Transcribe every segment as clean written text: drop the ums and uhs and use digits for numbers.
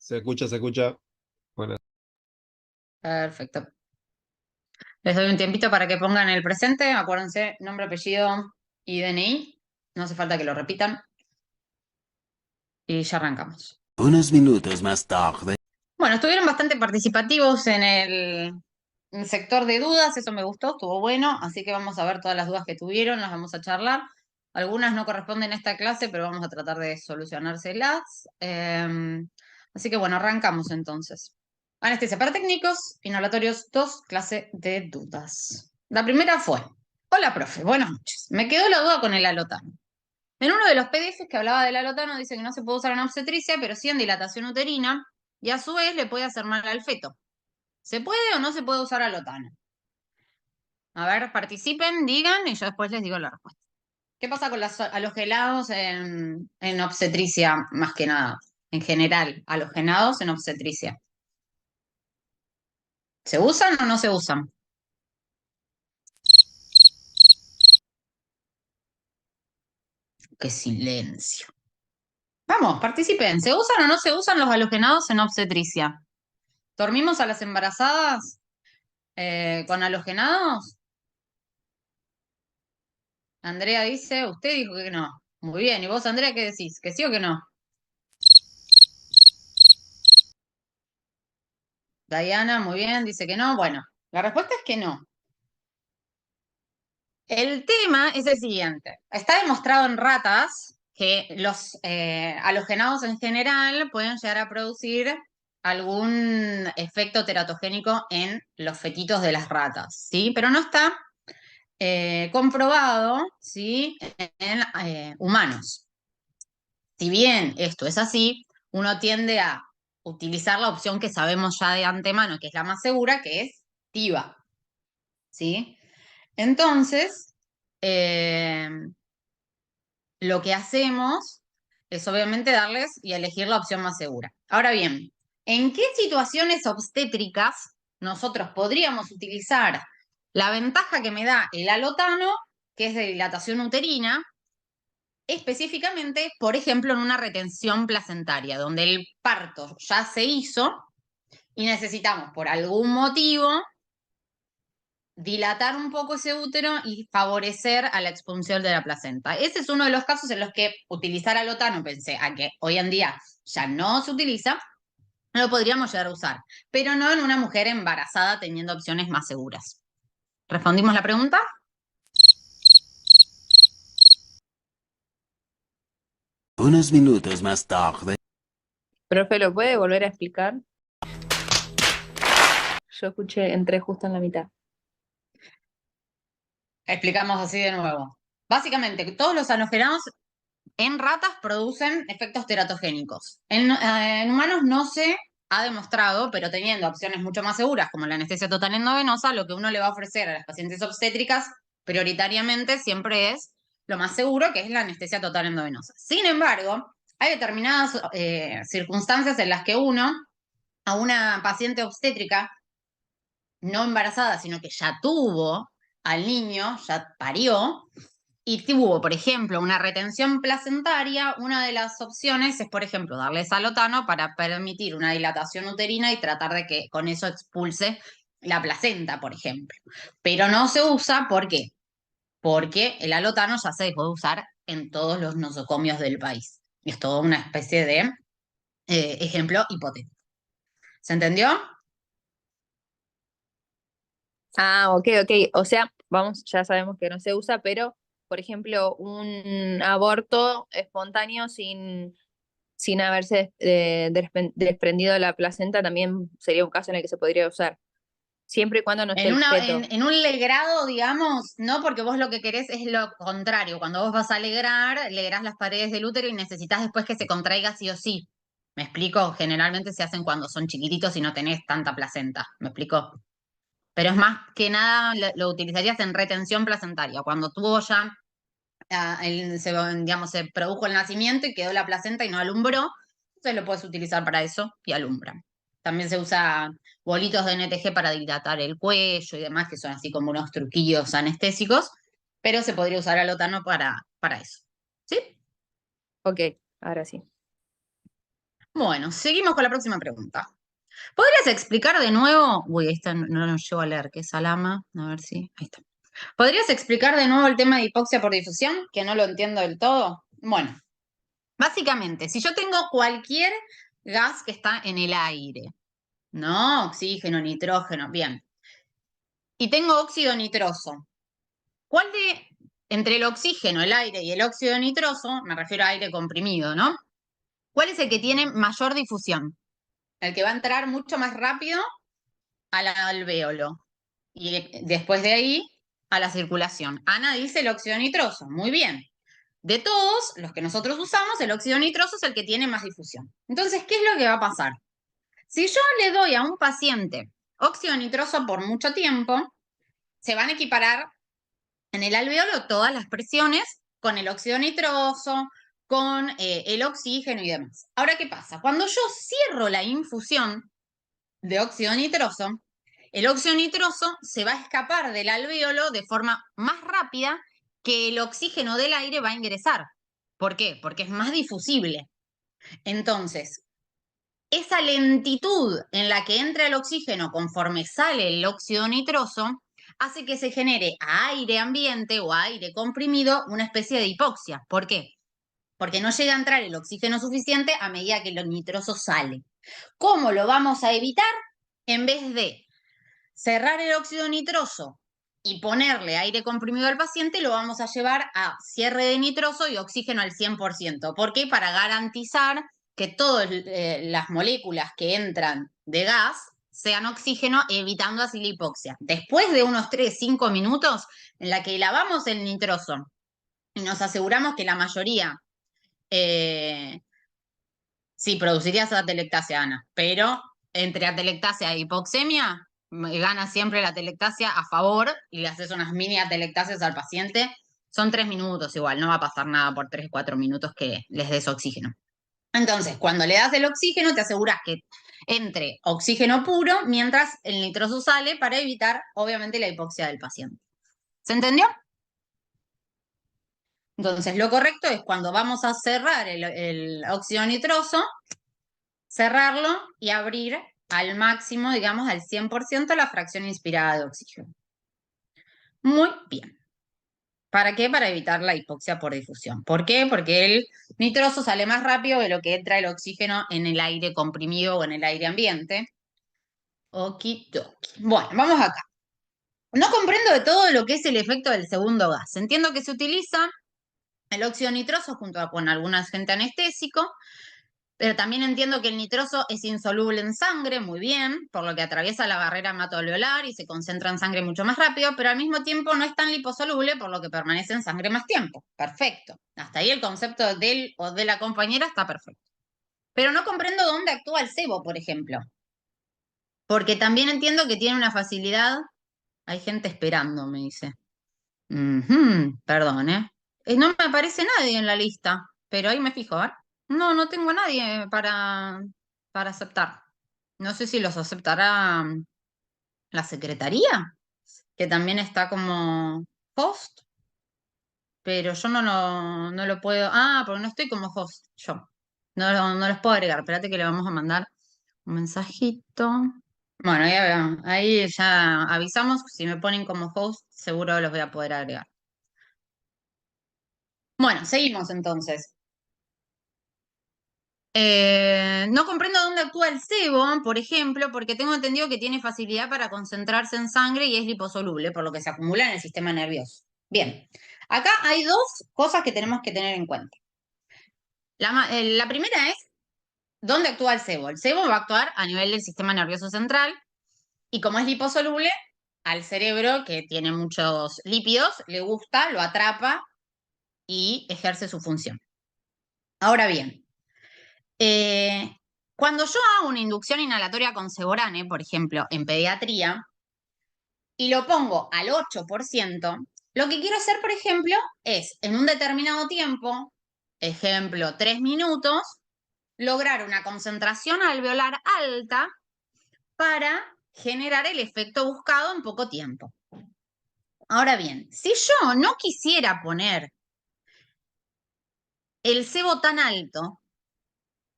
Se escucha, se escucha. Bueno, Perfecto. Les doy un tiempito para que pongan el presente. Acuérdense, nombre, apellido y DNI. No hace falta que lo repitan. Y ya arrancamos. Unos minutos más tarde. Bueno, estuvieron bastante participativos en el sector de dudas. Eso me gustó, estuvo bueno. Así que vamos a ver todas las dudas que tuvieron, las vamos a charlar. Algunas no corresponden a esta clase, pero vamos a tratar de solucionárselas. Así que bueno, arrancamos entonces. Anestesia para técnicos, inhalatorios 2, clase de dudas. La primera fue: hola, profe, buenas noches. Me quedó la duda con el alotano. En uno de los PDFs que hablaba del alotano dice que no se puede usar en obstetricia, pero sí en dilatación uterina, y a su vez le puede hacer mal al feto. ¿Se puede o no se puede usar alotano? A ver, participen, digan, y yo después les digo la respuesta. ¿Qué pasa con los halogelados en obstetricia, más que nada? En general, halogelados en obstetricia. ¿Se usan o no se usan? ¡Qué silencio! Vamos, participen. ¿Se usan o no se usan los halogenados en obstetricia? ¿Dormimos a las embarazadas con halogenados? Andrea dice, usted dijo que no. Muy bien. ¿Y vos, Andrea, qué decís? ¿Que sí o que no? Diana, muy bien, dice que no. Bueno, la respuesta es que no. El tema es el siguiente. Está demostrado en ratas que los halogenados en general pueden llegar a producir algún efecto teratogénico en los fetitos de las ratas, ¿sí? Pero no está comprobado, ¿sí? En humanos. Si bien esto es así, uno tiende a utilizar la opción que sabemos ya de antemano, que es la más segura, que es TIVA, ¿sí? Entonces, eh, lo que hacemos es obviamente darles y elegir la opción más segura. Ahora bien, ¿en qué situaciones obstétricas nosotros podríamos utilizar la ventaja que me da el alotano, que es de dilatación uterina, específicamente, por ejemplo, en una retención placentaria, donde el parto ya se hizo y necesitamos por algún motivo dilatar un poco ese útero y favorecer a la expulsión de la placenta? Ese es uno de los casos en los que utilizar alotano, pensé, a que hoy en día ya no se utiliza, lo podríamos llegar a usar, pero no en una mujer embarazada teniendo opciones más seguras. ¿Respondimos la pregunta? Unos minutos más tarde. Profe, ¿lo puede volver a explicar? Yo escuché, entré justo en la mitad. Explicamos así de nuevo. Básicamente, todos los halogenados en ratas producen efectos teratogénicos. En humanos no se ha demostrado, pero teniendo opciones mucho más seguras, como la anestesia total endovenosa, lo que uno le va a ofrecer a las pacientes obstétricas prioritariamente siempre es lo más seguro, que es la anestesia total endovenosa. Sin embargo, hay determinadas circunstancias en las que uno, a una paciente obstétrica no embarazada, sino que ya tuvo al niño, ya parió, y tuvo, por ejemplo, una retención placentaria, una de las opciones es, por ejemplo, darle salotano para permitir una dilatación uterina y tratar de que con eso expulse la placenta, por ejemplo. Pero no se usa, ¿por qué? Porque el alotano ya se puede usar en todos los nosocomios del país. Es toda una especie de ejemplo hipotético. ¿Se entendió? Ah, ok, ok. O sea, vamos, ya sabemos que no se usa, pero, por ejemplo, un aborto espontáneo sin haberse desprendido la placenta también sería un caso en el que se podría usar, siempre y cuando no esté En, el una, feto. en un legrado, digamos, no, porque vos lo que querés es lo contrario. Cuando vos vas a legrar, legrás las paredes del útero y necesitas después que se contraiga sí o sí. ¿Me explico? Generalmente se hacen cuando son chiquititos y no tenés tanta placenta. ¿Me explico? Pero es más que nada lo utilizarías en retención placentaria, cuando tuvo ya, digamos, se produjo el nacimiento y quedó la placenta y no alumbró, entonces lo puedes utilizar para eso y alumbra. También se usa bolitos de NTG para dilatar el cuello y demás, que son así como unos truquillos anestésicos, pero se podría usar alotano para eso. ¿Sí? Ok, ahora sí. Bueno, seguimos con la próxima pregunta. ¿Podrías explicar de nuevo? Uy, esta no nos llevo a leer, que es Salama. A ver si. Ahí está. ¿Podrías explicar de nuevo el tema de hipoxia por difusión? Que no lo entiendo del todo. Bueno, básicamente, si yo tengo cualquier gas que está en el aire, ¿no? Oxígeno, nitrógeno, bien. Y tengo óxido nitroso. ¿Cuál de, entre el oxígeno, el aire y el óxido nitroso, me refiero a aire comprimido, ¿no? ¿Cuál es el que tiene mayor difusión? El que va a entrar mucho más rápido al alvéolo. Y después de ahí, a la circulación. Ana dice el óxido nitroso. Muy bien. De todos los que nosotros usamos, el óxido nitroso es el que tiene más difusión. Entonces, ¿qué es lo que va a pasar? Si yo le doy a un paciente óxido nitroso por mucho tiempo, se van a equiparar en el alvéolo todas las presiones con el óxido nitroso, con el oxígeno y demás. Ahora, ¿qué pasa? Cuando yo cierro la infusión de óxido nitroso, el óxido nitroso se va a escapar del alvéolo de forma más rápida que el oxígeno del aire va a ingresar. ¿Por qué? Porque es más difusible. Entonces, esa lentitud en la que entra el oxígeno conforme sale el óxido nitroso hace que se genere a aire ambiente o a aire comprimido una especie de hipoxia. ¿Por qué? Porque no llega a entrar el oxígeno suficiente a medida que el nitroso sale. ¿Cómo lo vamos a evitar? En vez de cerrar el óxido nitroso y ponerle aire comprimido al paciente, lo vamos a llevar a cierre de nitroso y oxígeno al 100%. ¿Por qué? Para garantizar que todas las moléculas que entran de gas sean oxígeno, evitando así la hipoxia. Después de unos 3-5 minutos en la que lavamos el nitroso y nos aseguramos que la mayoría, sí, produciría esa atelectasia, Ana, pero entre atelectasia e hipoxemia, gana siempre la atelectasia a favor y le haces unas mini atelectasias al paciente. Son 3 minutos igual, no va a pasar nada por 3-4 minutos que les des oxígeno. Entonces, cuando le das el oxígeno, te aseguras que entre oxígeno puro mientras el nitroso sale para evitar, obviamente, la hipoxia del paciente. ¿Se entendió? Entonces, lo correcto es cuando vamos a cerrar el óxido nitroso, cerrarlo y abrir al máximo, digamos, al 100% la fracción inspirada de oxígeno. Muy bien. ¿Para qué? Para evitar la hipoxia por difusión. ¿Por qué? Porque el nitroso sale más rápido de lo que entra el oxígeno en el aire comprimido o en el aire ambiente. Okidoki. Bueno, vamos acá. No comprendo de todo lo que es el efecto del segundo gas. Entiendo que se utiliza el óxido nitroso junto con algún agente anestésico, pero también entiendo que el nitroso es insoluble en sangre, muy bien, por lo que atraviesa la barrera hematoalveolar y se concentra en sangre mucho más rápido, pero al mismo tiempo no es tan liposoluble, por lo que permanece en sangre más tiempo. Perfecto. Hasta ahí el concepto del o de la compañera está perfecto. Pero no comprendo dónde actúa el sebo, por ejemplo. Porque también entiendo que tiene una facilidad. Hay gente esperando, me dice. Perdón, ¿eh? No me aparece nadie en la lista, pero ahí me fijo, ¿eh? No tengo a nadie para aceptar. No sé si los aceptará la secretaría, que también está como host, pero yo no lo puedo. Ah, porque no estoy como host yo. No los puedo agregar. Espérate que le vamos a mandar un mensajito. Bueno, ahí ya avisamos. Si me ponen como host, seguro los voy a poder agregar. Bueno, seguimos entonces. No comprendo dónde actúa el sebo, por ejemplo, porque tengo entendido que tiene facilidad para concentrarse en sangre y es liposoluble, por lo que se acumula en el sistema nervioso. Bien, acá hay dos cosas que tenemos que tener en cuenta. La primera es dónde actúa el sebo. El sebo va a actuar a nivel del sistema nervioso central y como es liposoluble, al cerebro, que tiene muchos lípidos, le gusta, lo atrapa y ejerce su función. Ahora bien, cuando yo hago una inducción inhalatoria con Seborane, por ejemplo, en pediatría, y lo pongo al 8%, lo que quiero hacer, por ejemplo, es en un determinado tiempo, ejemplo, 3 minutos, lograr una concentración alveolar alta para generar el efecto buscado en poco tiempo. Ahora bien, si yo no quisiera poner el sebo tan alto,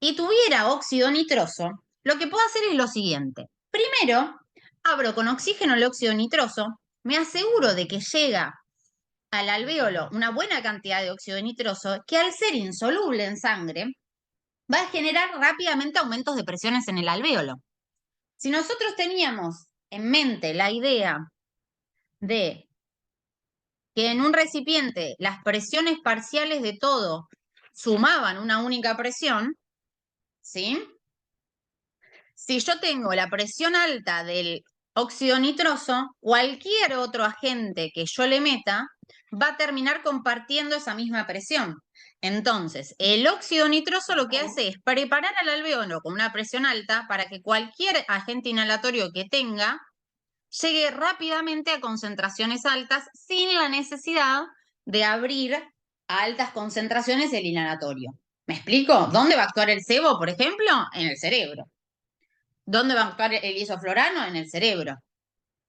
y tuviera óxido nitroso, lo que puedo hacer es lo siguiente. Primero, abro con oxígeno el óxido nitroso, me aseguro de que llega al alvéolo una buena cantidad de óxido nitroso, que al ser insoluble en sangre, va a generar rápidamente aumentos de presiones en el alvéolo. Si nosotros teníamos en mente la idea de que en un recipiente las presiones parciales de todo sumaban una única presión, ¿sí? Si yo tengo la presión alta del óxido nitroso, cualquier otro agente que yo le meta va a terminar compartiendo esa misma presión. Entonces, el óxido nitroso lo que hace es preparar al alvéolo con una presión alta para que cualquier agente inhalatorio que tenga llegue rápidamente a concentraciones altas sin la necesidad de abrir a altas concentraciones el inhalatorio. ¿Me explico? ¿Dónde va a actuar el sebo, por ejemplo? En el cerebro. ¿Dónde va a actuar el isoflorano? En el cerebro.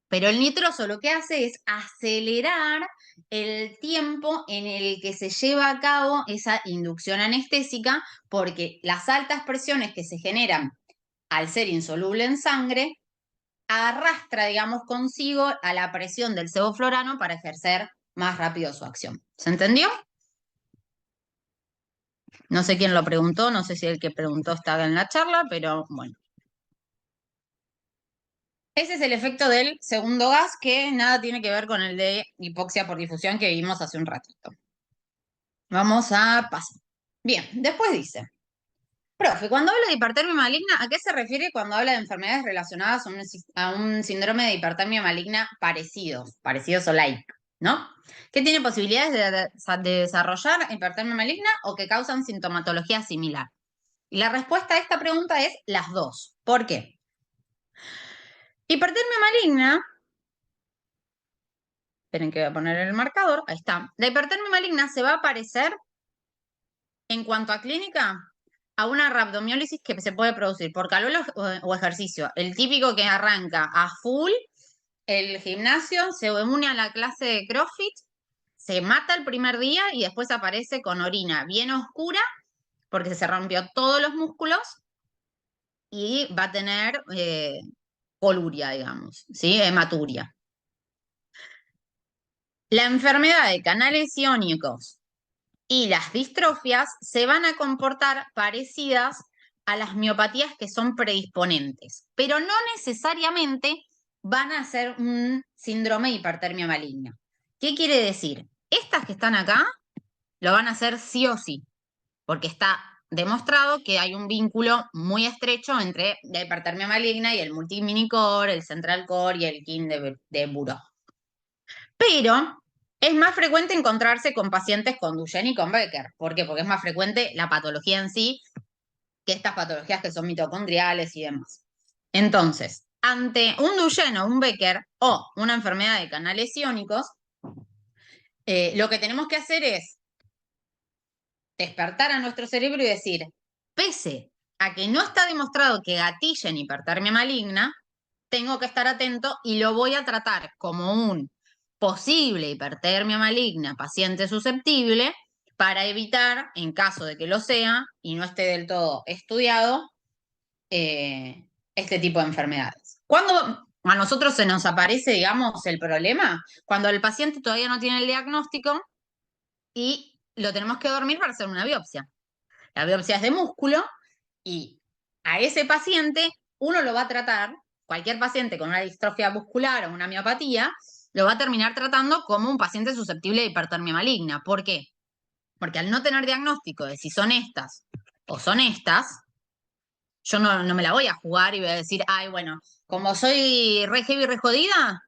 Pero el nitroso lo que hace es acelerar el tiempo en el que se lleva a cabo esa inducción anestésica, porque las altas presiones que se generan al ser insoluble en sangre arrastra, digamos, consigo a la presión del sevoflorano para ejercer más rápido su acción. ¿Se entendió? No sé quién lo preguntó, no sé si el que preguntó estaba en la charla, pero bueno. Ese es el efecto del segundo gas, que nada tiene que ver con el de hipoxia por difusión que vimos hace un ratito. Vamos a pasar. Bien, después dice, profe, cuando habla de hipertermia maligna, ¿a qué se refiere cuando habla de enfermedades relacionadas a un síndrome de hipertermia maligna parecidos o like, ¿no? ¿Que tiene posibilidades de desarrollar hipertermia maligna o que causan sintomatología similar? Y la respuesta a esta pregunta es las dos. ¿Por qué? Hipertermia maligna, esperen que voy a poner el marcador, ahí está. La hipertermia maligna se va a parecer en cuanto a clínica a una rhabdomiólisis que se puede producir por calor o ejercicio. El típico que arranca a full el gimnasio, se une a la clase de CrossFit, se mata el primer día y después aparece con orina bien oscura porque se rompió todos los músculos y va a tener poluria, digamos, ¿sí? Hematuria. La enfermedad de canales iónicos y las distrofias se van a comportar parecidas a las miopatías que son predisponentes, pero no necesariamente van a ser un síndrome de hipertermia maligna. ¿Qué quiere decir? Estas que están acá lo van a hacer sí o sí, porque está demostrado que hay un vínculo muy estrecho entre la hipertermia maligna y el multiminicore, el central core y el KIN de Buró. Pero es más frecuente encontrarse con pacientes con Duchenne y con Becker. ¿Por qué? Porque es más frecuente la patología en sí que estas patologías que son mitocondriales y demás. Entonces, ante un Duchenne o un Becker o una enfermedad de canales iónicos, lo que tenemos que hacer es despertar a nuestro cerebro y decir, pese a que no está demostrado que gatillen hipertermia maligna, tengo que estar atento y lo voy a tratar como un posible hipertermia maligna paciente susceptible para evitar, en caso de que lo sea y no esté del todo estudiado, este tipo de enfermedades. Cuando a nosotros se nos aparece, digamos, el problema, cuando el paciente todavía no tiene el diagnóstico y lo tenemos que dormir para hacer una biopsia. La biopsia es de músculo y a ese paciente uno lo va a tratar, cualquier paciente con una distrofia muscular o una miopatía, lo va a terminar tratando como un paciente susceptible de hipertermia maligna. ¿Por qué? Porque al no tener diagnóstico de si son estas o son estas, yo no me la voy a jugar y voy a decir, ay, bueno, como soy re heavy, re jodida,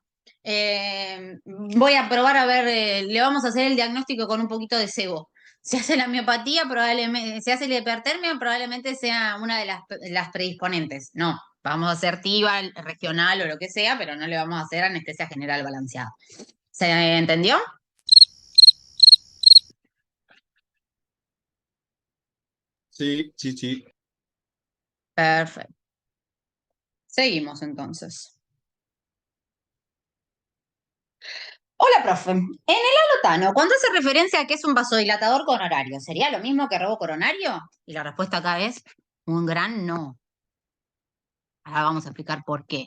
voy a probar a ver, le vamos a hacer el diagnóstico con un poquito de sebo. Se hace la miopatía, probablemente, se hace la hipertermia, probablemente sea una de las predisponentes. No, vamos a hacer TIVA, regional o lo que sea, pero no le vamos a hacer anestesia general balanceada. ¿Se entendió? Sí, sí, sí. Perfecto. Seguimos entonces. Hola, profe. En el alotano, cuando hace referencia a que es un vasodilatador coronario, ¿sería lo mismo que robo coronario? Y la respuesta acá es un gran no. Ahora vamos a explicar por qué.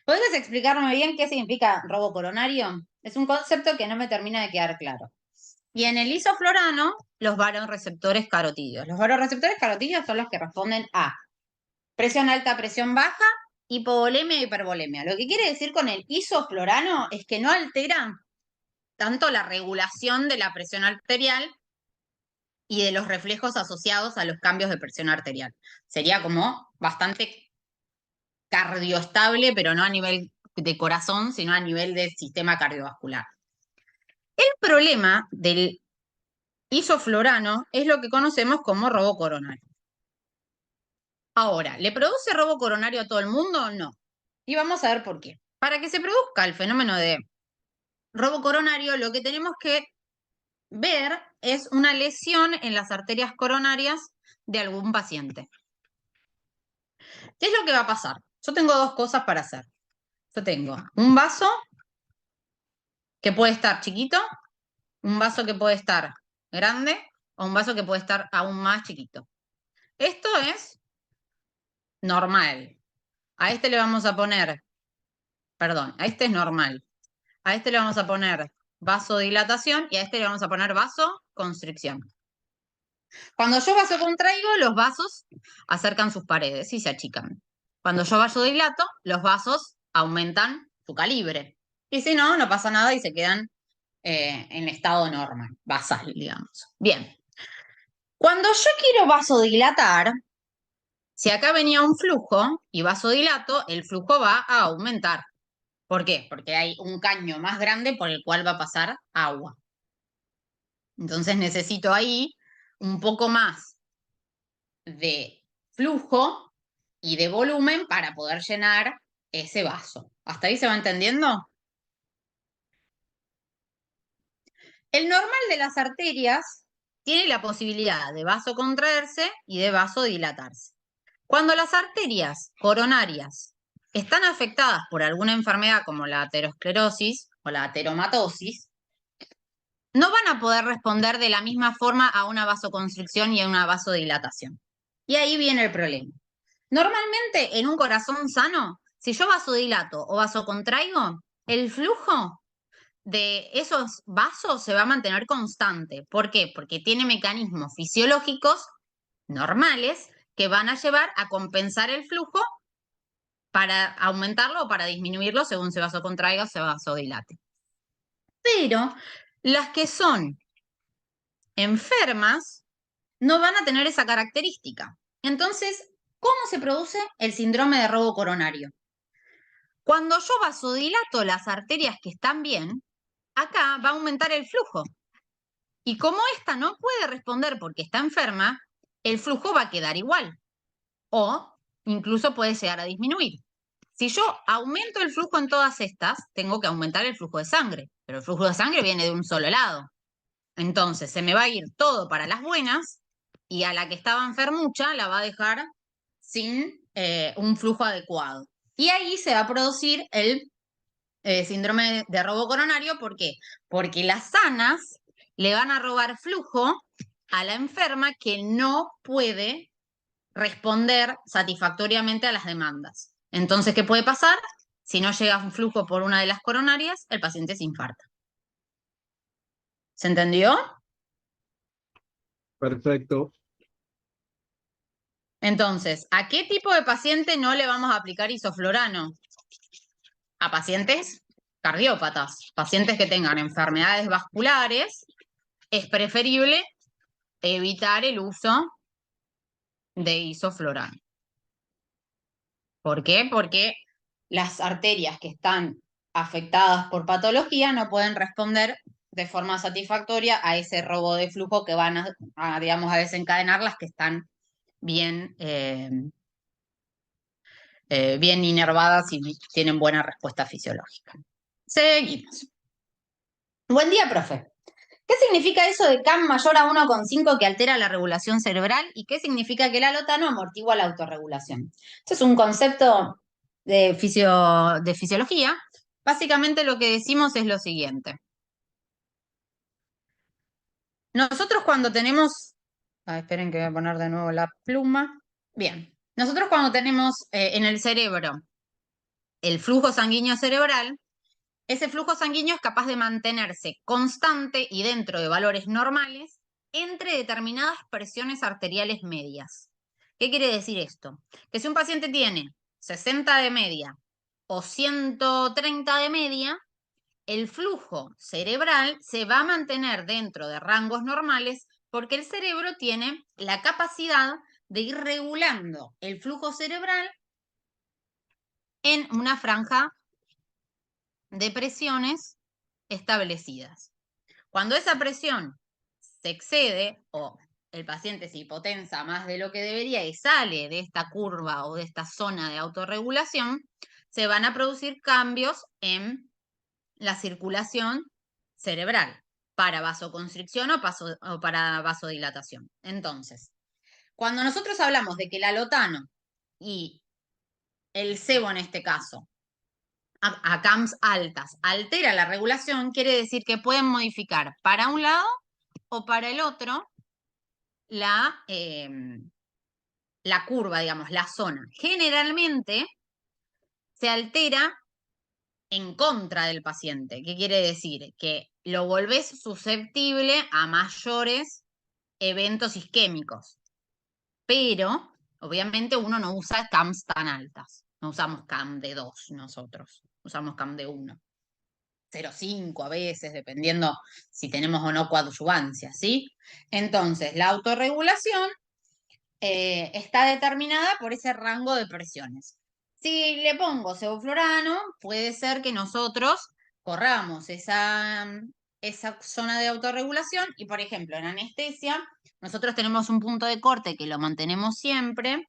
¿Podrías explicarme bien qué significa robo coronario? Es un concepto que no me termina de quedar claro. Y en el isoflorano, los varoreceptores carotídeos. Los varoreceptores carotídeos son los que responden a presión alta, presión baja, hipovolemia e hipervolemia. Lo que quiere decir con el isoflorano es que no altera tanto la regulación de la presión arterial y de los reflejos asociados a los cambios de presión arterial. Sería como bastante cardioestable, pero no a nivel de corazón, sino a nivel del sistema cardiovascular. El problema del isoflorano es lo que conocemos como robo coronario. Ahora, ¿le produce robo coronario a todo el mundo? No. Y vamos a ver por qué. Para que se produzca el fenómeno de robo coronario, lo que tenemos que ver es una lesión en las arterias coronarias de algún paciente. ¿Qué es lo que va a pasar? Yo tengo dos cosas para hacer. Yo tengo un vaso que puede estar chiquito, un vaso que puede estar grande o un vaso que puede estar aún más chiquito. Esto es normal. A este le vamos a poner, perdón, a este es normal. A este le vamos a poner vasodilatación y a este le vamos a poner vasoconstricción. Cuando yo vasocontraigo, los vasos acercan sus paredes y se achican. Cuando yo vasodilato, los vasos aumentan su calibre. Y si no, no pasa nada y se quedan en estado normal, basal, digamos. Bien. Cuando yo quiero vasodilatar, si acá venía un flujo y vasodilato, el flujo va a aumentar. ¿Por qué? Porque hay un caño más grande por el cual va a pasar agua. Entonces necesito ahí un poco más de flujo y de volumen para poder llenar ese vaso. ¿Hasta ahí se va entendiendo? El normal de las arterias tiene la posibilidad de vasocontraerse y de vasodilatarse. Cuando las arterias coronarias están afectadas por alguna enfermedad como la aterosclerosis o la ateromatosis, no van a poder responder de la misma forma a una vasoconstricción y a una vasodilatación. Y ahí viene el problema. Normalmente en un corazón sano, si yo vasodilato o vasocontraigo, el flujo de esos vasos se va a mantener constante. ¿Por qué? Porque tiene mecanismos fisiológicos normales que van a llevar a compensar el flujo para aumentarlo o para disminuirlo según se vasocontraiga o se vasodilate. Pero las que son enfermas no van a tener esa característica. Entonces, ¿cómo se produce el síndrome de robo coronario? Cuando yo vasodilato las arterias que están bien, acá va a aumentar el flujo. Y como esta no puede responder porque está enferma, el flujo va a quedar igual. O incluso puede llegar a disminuir. Si yo aumento el flujo en todas estas, tengo que aumentar el flujo de sangre. Pero el flujo de sangre viene de un solo lado. Entonces se me va a ir todo para las buenas y a la que estaba enfermucha la va a dejar sin un flujo adecuado. Y ahí se va a producir el síndrome de robo coronario. ¿Por qué? Porque las sanas le van a robar flujo a la enferma que no puede responder satisfactoriamente a las demandas. Entonces, ¿qué puede pasar? Si no llega un flujo por una de las coronarias, el paciente se infarta. ¿Se entendió? Perfecto. Entonces, ¿a qué tipo de paciente no le vamos a aplicar isoflorano? A pacientes cardiópatas, pacientes que tengan enfermedades vasculares, es preferible evitar el uso de isoflorano. ¿Por qué? Porque las arterias que están afectadas por patología no pueden responder de forma satisfactoria a ese robo de flujo que van digamos, a desencadenar las que están bien, bien inervadas y tienen buena respuesta fisiológica. Seguimos. Buen día, profe. ¿Qué significa eso de CAM mayor a 1,5 que altera la regulación cerebral? ¿Y qué significa que el alotano amortigua la autorregulación? Este es un concepto de fisiología. Básicamente lo que decimos es lo siguiente. Nosotros cuando tenemos... esperen que voy a poner de nuevo la pluma. Bien, nosotros cuando tenemos en el cerebro el flujo sanguíneo cerebral, ese flujo sanguíneo es capaz de mantenerse constante y dentro de valores normales entre determinadas presiones arteriales medias. ¿Qué quiere decir esto? Que si un paciente tiene 60 de media o 130 de media, el flujo cerebral se va a mantener dentro de rangos normales porque el cerebro tiene la capacidad de ir regulando el flujo cerebral en una franja de presiones establecidas. Cuando esa presión se excede o el paciente se hipotensa más de lo que debería y sale de esta curva o de esta zona de autorregulación, se van a producir cambios en la circulación cerebral para vasoconstricción o para vasodilatación. Entonces, cuando nosotros hablamos de que el alotano y el sebo en este caso a CAMs altas altera la regulación, quiere decir que pueden modificar para un lado o para el otro la curva, digamos, la zona. Generalmente se altera en contra del paciente. ¿Qué quiere decir? Que lo volvés susceptible a mayores eventos isquémicos. Pero, obviamente, uno no usa CAMs tan altas. No usamos CAM de 2 nosotros. Usamos CAM de 1. 0,5 a veces, dependiendo si tenemos o no coadyuvancia, ¿sí? Entonces, la autorregulación está determinada por ese rango de presiones. Si le pongo sevoflurano, puede ser que nosotros corramos esa zona de autorregulación y, por ejemplo, en anestesia, nosotros tenemos un punto de corte que lo mantenemos siempre,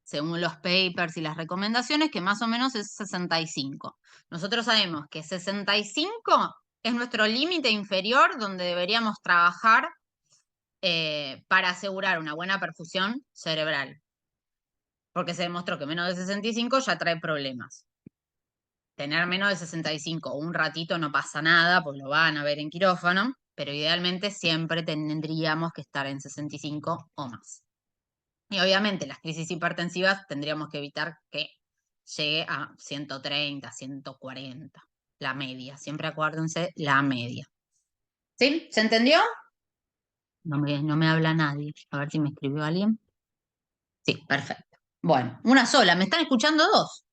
según los papers y las recomendaciones, que más o menos es 65. Nosotros sabemos que 65 es nuestro límite inferior donde deberíamos trabajar para asegurar una buena perfusión cerebral. Porque se demostró que menos de 65 ya trae problemas. Tener menos de 65 un ratito no pasa nada, pues lo van a ver en quirófano, pero idealmente siempre tendríamos que estar en 65 o más. Y obviamente las crisis hipertensivas tendríamos que evitar que llegue a 130, 140, la media. Siempre acuérdense, la media. ¿Sí? ¿Se entendió? No me habla nadie. A ver si me escribió alguien. Sí, perfecto. Bueno, una sola. ¿Me están escuchando dos?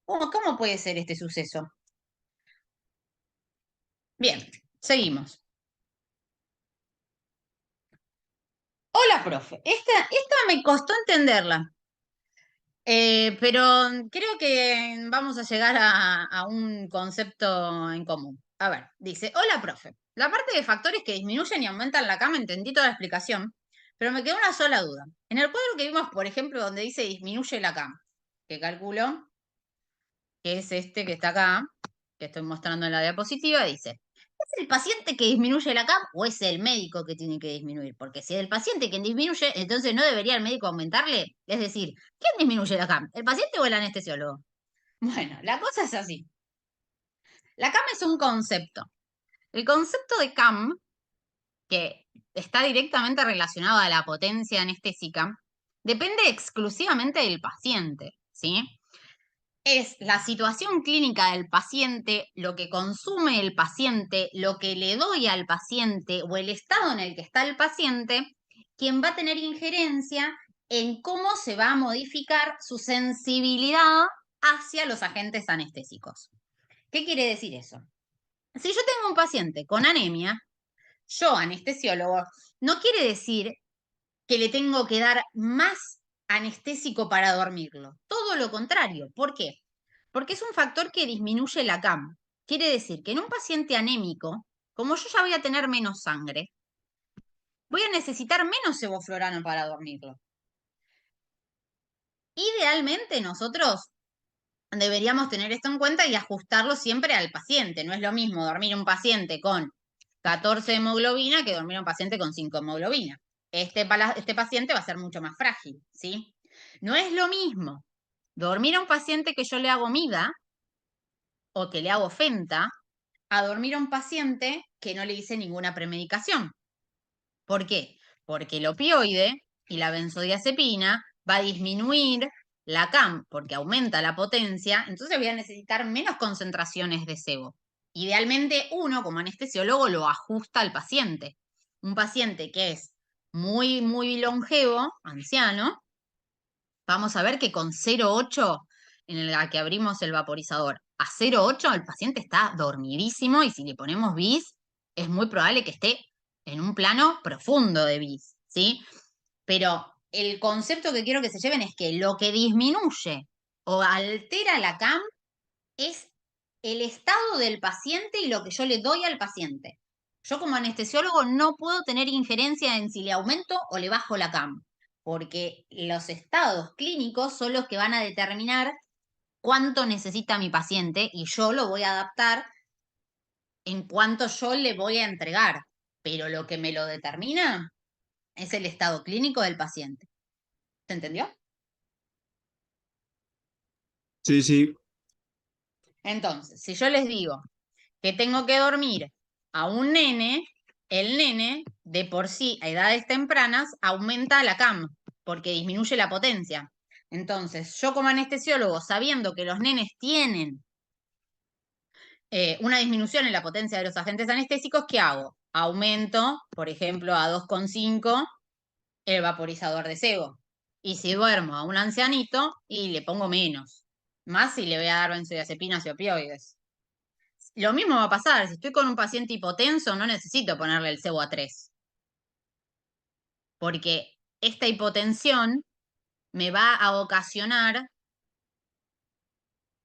¿Cómo puede ser este suceso? Bien, seguimos. Hola, profe. Esta me costó entenderla. Pero creo que vamos a llegar a un concepto en común. A ver, dice, hola, profe. La parte de factores que disminuyen y aumentan la cama, entendí toda la explicación, pero me quedó una sola duda. En el cuadro que vimos, por ejemplo, donde dice disminuye la cama, que calculo que es este que está acá, que estoy mostrando en la diapositiva, dice, ¿es el paciente que disminuye la cama o es el médico que tiene que disminuir? Porque si es el paciente quien disminuye, entonces no debería el médico aumentarle. Es decir, ¿quién disminuye la cama? ¿El paciente o el anestesiólogo? Bueno, la cosa es así. La CAM es un concepto. El concepto de CAM, que está directamente relacionado a la potencia anestésica, depende exclusivamente del paciente, ¿sí? Es la situación clínica del paciente, lo que consume el paciente, lo que le doy al paciente o el estado en el que está el paciente, quien va a tener injerencia en cómo se va a modificar su sensibilidad hacia los agentes anestésicos. ¿Qué quiere decir eso? Si yo tengo un paciente con anemia, yo, anestesiólogo, no quiere decir que le tengo que dar más anestésico para dormirlo. Todo lo contrario. ¿Por qué? Porque es un factor que disminuye la CAM. Quiere decir que en un paciente anémico, como yo ya voy a tener menos sangre, voy a necesitar menos sevoflurano para dormirlo. Idealmente nosotros deberíamos tener esto en cuenta y ajustarlo siempre al paciente. No es lo mismo dormir un paciente con 14 de hemoglobina que dormir un paciente con 5 de hemoglobina. Este paciente va a ser mucho más frágil, ¿sí? No es lo mismo dormir a un paciente que yo le hago MIDA o que le hago FENTA a dormir a un paciente que no le hice ninguna premedicación. ¿Por qué? Porque el opioide y la benzodiazepina va a disminuir la CAM porque aumenta la potencia, entonces voy a necesitar menos concentraciones de sebo. Idealmente uno como anestesiólogo lo ajusta al paciente. Un paciente que es muy, muy longevo, anciano, vamos a ver que con 0,8 en la que abrimos el vaporizador a 0,8 el paciente está dormidísimo y si le ponemos bis es muy probable que esté en un plano profundo de bis, ¿sí? Pero el concepto que quiero que se lleven es que lo que disminuye o altera la CAM es el estado del paciente y lo que yo le doy al paciente. Yo como anestesiólogo no puedo tener injerencia en si le aumento o le bajo la CAM, porque los estados clínicos son los que van a determinar cuánto necesita mi paciente y yo lo voy a adaptar en cuanto yo le voy a entregar. Pero lo que me lo determina es el estado clínico del paciente. ¿Se entendió? Sí, sí. Entonces, si yo les digo que tengo que dormir a un nene, el nene de por sí a edades tempranas aumenta la CAM porque disminuye la potencia. Entonces, yo como anestesiólogo, sabiendo que los nenes tienen una disminución en la potencia de los agentes anestésicos, ¿qué hago? Aumento, por ejemplo, a 2,5 el vaporizador de sebo. Y si duermo a un ancianito, y le pongo menos. Más si le voy a dar benzodiazepinas y opioides. Lo mismo va a pasar, si estoy con un paciente hipotenso, no necesito ponerle el sebo a 3, porque esta hipotensión me va a ocasionar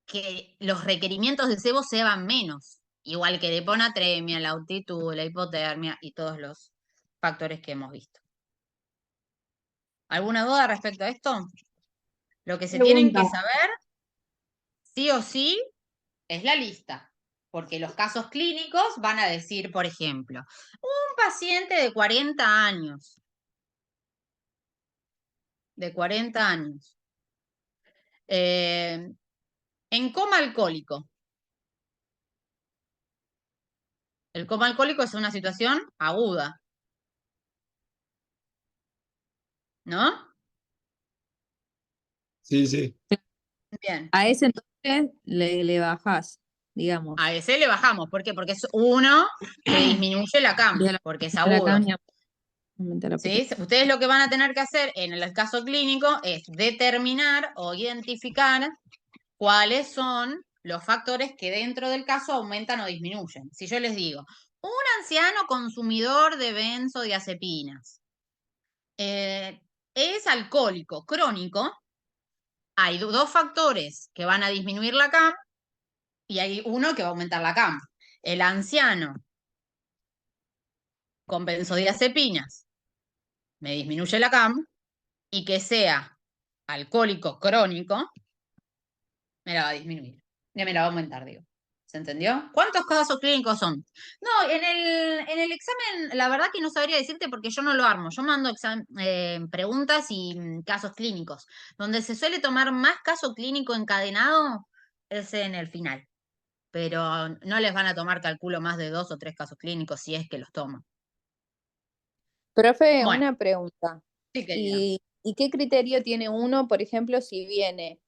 que los requerimientos de sebo sean menos, igual que la hiponatremia, la altitud, la hipotermia y todos los factores que hemos visto. ¿Alguna duda respecto a esto? Lo que se tienen que saber, sí o sí, es la lista, porque los casos clínicos van a decir, por ejemplo, un paciente de 40 años, en coma alcohólico. El coma alcohólico es una situación aguda, ¿no? Sí, sí. Bien. A ese entonces le bajás, digamos. A ese le bajamos. ¿Por qué? Porque es uno que disminuye la CAM, De la, porque es de la agudo. caña, aumenta la ¿Sí? potencia. Ustedes lo que van a tener que hacer en el caso clínico es determinar o identificar cuáles son los factores que dentro del caso aumentan o disminuyen. Si yo les digo, un anciano consumidor de benzodiazepinas es alcohólico crónico, hay dos factores que van a disminuir la CAM y hay uno que va a aumentar la CAM. El anciano con benzodiazepinas me disminuye la CAM y que sea alcohólico crónico me la va a disminuir. Ya me la va a aumentar, digo. ¿Se entendió? ¿Cuántos casos clínicos son? No, en el examen, la verdad que no sabría decirte porque yo no lo armo. Yo mando preguntas y casos clínicos. Donde se suele tomar más caso clínico encadenado es en el final. Pero no les van a tomar, calculo, más de 2 o 3 casos clínicos si es que los toman. Profe, Bueno, una pregunta. sí, querida. ¿Y qué criterio tiene uno, por ejemplo, si viene,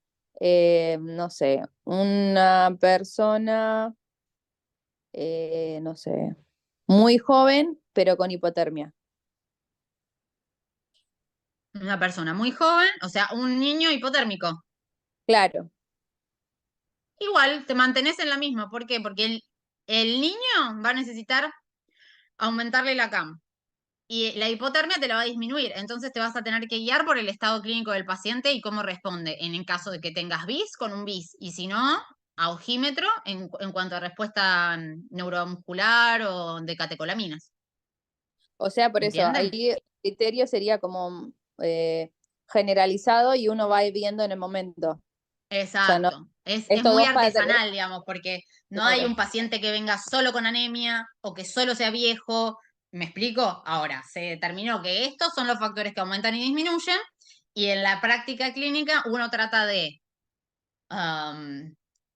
no sé, una persona, no sé, muy joven, pero con hipotermia? Una persona muy joven, o sea, un niño hipotérmico. Claro, Igual, te mantenés en la misma. ¿Por qué? Porque el niño va a necesitar aumentarle la CAM. Y la hipotermia te la va a disminuir. Entonces te vas a tener que guiar por el estado clínico del paciente y cómo responde en el caso de que tengas BIS con un BIS. Y si no, a ojímetro en cuanto a respuesta neuromuscular o de catecolaminas. o sea, por eso, ¿Entienden? ahí el criterio sería como generalizado y uno va viendo en el momento. O sea, no, Exacto. Es estos muy dos patrones, artesanal, digamos, porque no hay claro. un paciente que venga solo con anemia o que solo sea viejo. ¿Me explico? Ahora, se determinó que estos son los factores que aumentan y disminuyen, y en la práctica clínica uno trata de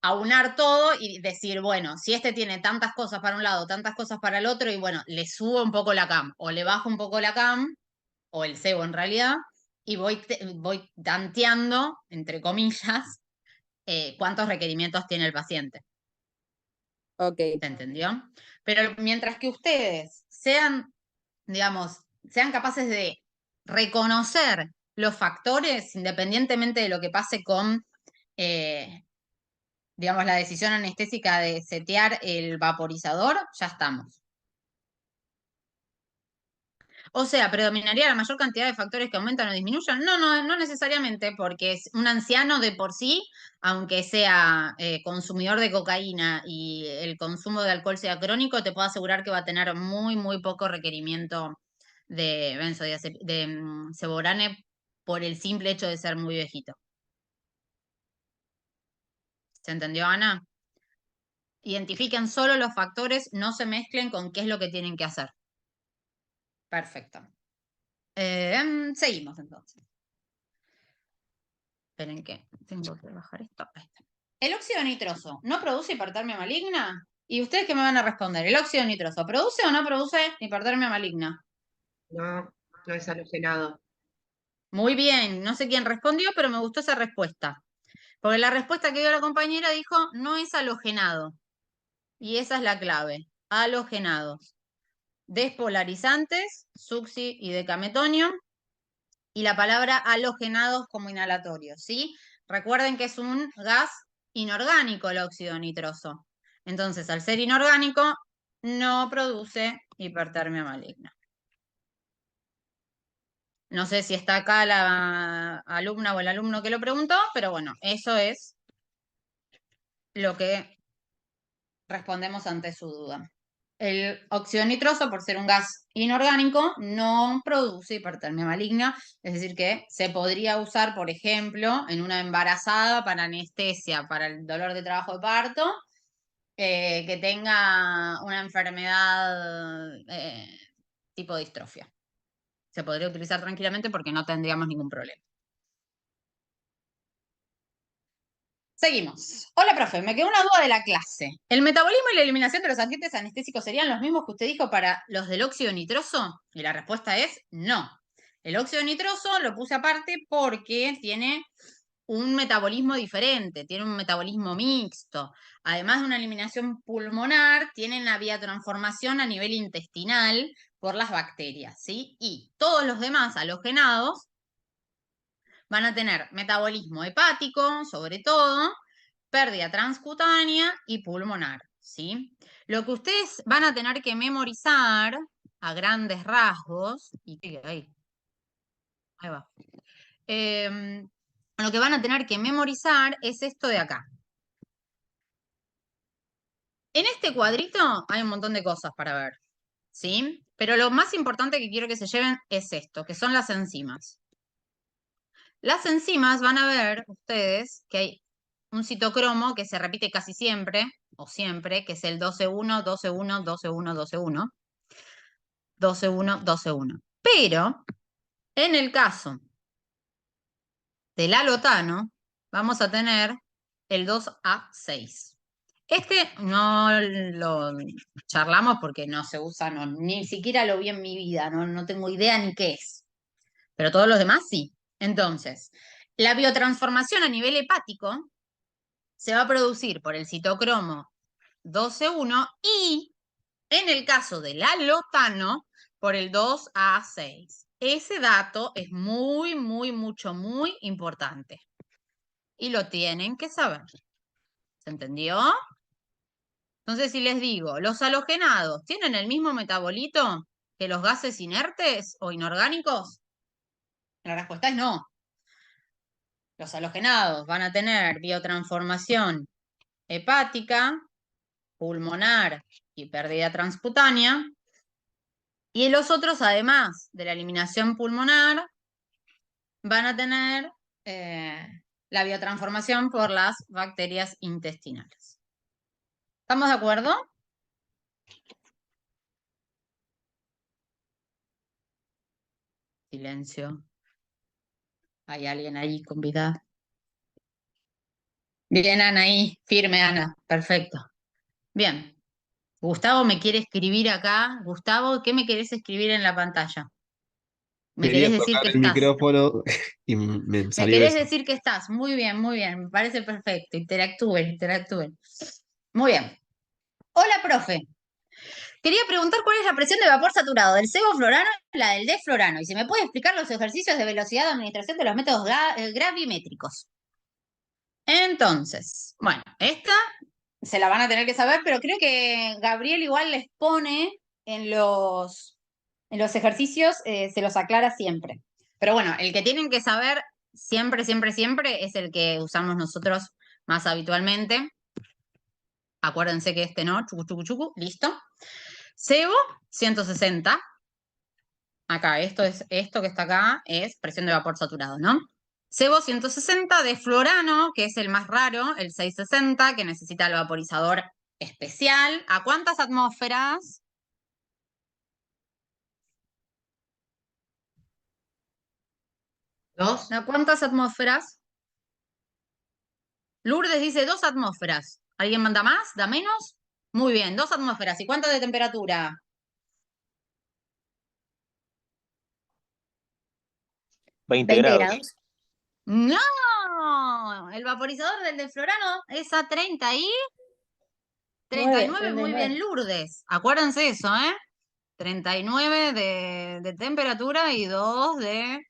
aunar todo y decir, bueno, si este tiene tantas cosas para un lado, tantas cosas para el otro, y bueno, le subo un poco la CAM, o le bajo un poco la CAM, o el cebo en realidad, y voy tanteando, entre comillas, cuántos requerimientos tiene el paciente. Ok. ¿Se entendió? Pero mientras que ustedes sean, digamos, sean capaces de reconocer los factores, independientemente de lo que pase con, digamos, la decisión anestésica de setear el vaporizador, ya estamos. O sea, ¿predominaría la mayor cantidad de factores que aumentan o disminuyan? No necesariamente, porque es un anciano de por sí, aunque sea consumidor de cocaína y el consumo de alcohol sea crónico, te puedo asegurar que va a tener muy poco requerimiento de Seborane por el simple hecho de ser muy viejito. ¿Se entendió, Ana? Identifiquen solo los factores, no se mezclen con qué es lo que tienen que hacer. Perfecto. Seguimos entonces. Esperen que tengo que bajar esto. Ahí está. ¿El óxido nitroso no produce hipertermia maligna? ¿Y ustedes qué me van a responder? ¿El óxido nitroso produce o no produce hipertermia maligna? No, no es halogenado. Muy bien, no sé quién respondió, pero me gustó esa respuesta. Porque la respuesta que dio la compañera dijo, no es halogenado. Y esa es la clave, halogenados. Despolarizantes, succi y decametonio. Y la palabra halogenados como inhalatorios, ¿sí? Recuerden que es un gas inorgánico el óxido nitroso. Entonces, al ser inorgánico, no produce hipertermia maligna. No sé si está acá la alumna o el alumno que lo preguntó, pero bueno, eso es lo que respondemos ante su duda. El óxido nitroso, por ser un gas inorgánico, no produce hipertermia maligna, es decir que se podría usar, por ejemplo, en una embarazada para anestesia, para el dolor de trabajo de parto, que tenga una enfermedad tipo distrofia. Se podría utilizar tranquilamente porque no tendríamos ningún problema. Seguimos. Hola, profe, me quedó una duda de la clase. ¿El metabolismo y la eliminación de los agentes anestésicos serían los mismos que usted dijo para los del óxido nitroso? Y la respuesta es no. El óxido nitroso lo puse aparte porque tiene un metabolismo diferente, tiene un metabolismo mixto. Además de una eliminación pulmonar, tiene una vía transformación a nivel intestinal por las bacterias, ¿sí? Y todos los demás halogenados van a tener metabolismo hepático, sobre todo, pérdida transcutánea y pulmonar, ¿sí? Lo que ustedes van a tener que memorizar a grandes rasgos, y ahí va. Lo que van a tener que memorizar es esto de acá. En este cuadrito hay un montón de cosas para ver, ¿sí? Pero lo más importante que quiero que se lleven es esto, que son las enzimas. Las enzimas van a ver ustedes que hay un citocromo que se repite casi siempre, o siempre, que es el 12-1, 12-1, 12-1, 12-1, 12-1, 12-1. Pero en el caso del alotano, vamos a tener el 2A6. Este no lo charlamos porque no se usa, no, ni siquiera lo vi en mi vida, no tengo idea ni qué es. Pero todos los demás sí. Entonces, la biotransformación a nivel hepático se va a producir por el citocromo 12-1 y en el caso del alotano por el 2A6. Ese dato es muy importante y lo tienen que saber. ¿Se entendió? Entonces, si les digo, ¿los halogenados tienen el mismo metabolito que los gases inertes o inorgánicos? La respuesta es no. Los halogenados van a tener biotransformación hepática, pulmonar y pérdida transcutánea. Y los otros, además de la eliminación pulmonar, van a tener la biotransformación por las bacterias intestinales. ¿Estamos de acuerdo? Silencio. ¿Hay alguien ahí con vida? Bien, Ana, ahí. Firme, Ana. Perfecto. Bien. Gustavo me quiere escribir acá. Gustavo, ¿qué me querés escribir en la pantalla? Me Quería querés decir tocar que el estás. micrófono y me Me salió querés eso. decir que estás. Muy bien, muy bien. Me parece perfecto. Interactúen, interactúen. Muy bien. Hola, profe. Quería preguntar cuál es la presión de vapor saturado del sebo florano y la del desflorano. Y si me puede explicar los ejercicios de velocidad de administración de los métodos gravimétricos. Entonces, bueno, esta se la van a tener que saber, pero creo que Gabriel igual les pone en los ejercicios, se los aclara siempre. Pero bueno, el que tienen que saber siempre, siempre, siempre es el que usamos nosotros más habitualmente. Acuérdense que este no, chucu, chucu, chucu, listo. Sebo, 160. Acá, esto que está acá es presión de vapor saturado, ¿no? Sebo 160 de fluorano, que es el más raro, el 660, que necesita el vaporizador especial. ¿A cuántas atmósferas? ¿Dos? ¿A cuántas atmósferas? Lourdes dice 2 atmósferas. ¿Alguien manda más? ¿Da menos? Muy bien, 2 atmósferas. ¿Y cuánto de temperatura? 20 20 grados. grados. ¡No! El vaporizador del desflorano es a 30 y 39, muy bien, Lourdes. Acuérdense eso, ¿eh? 39 de temperatura y 2 de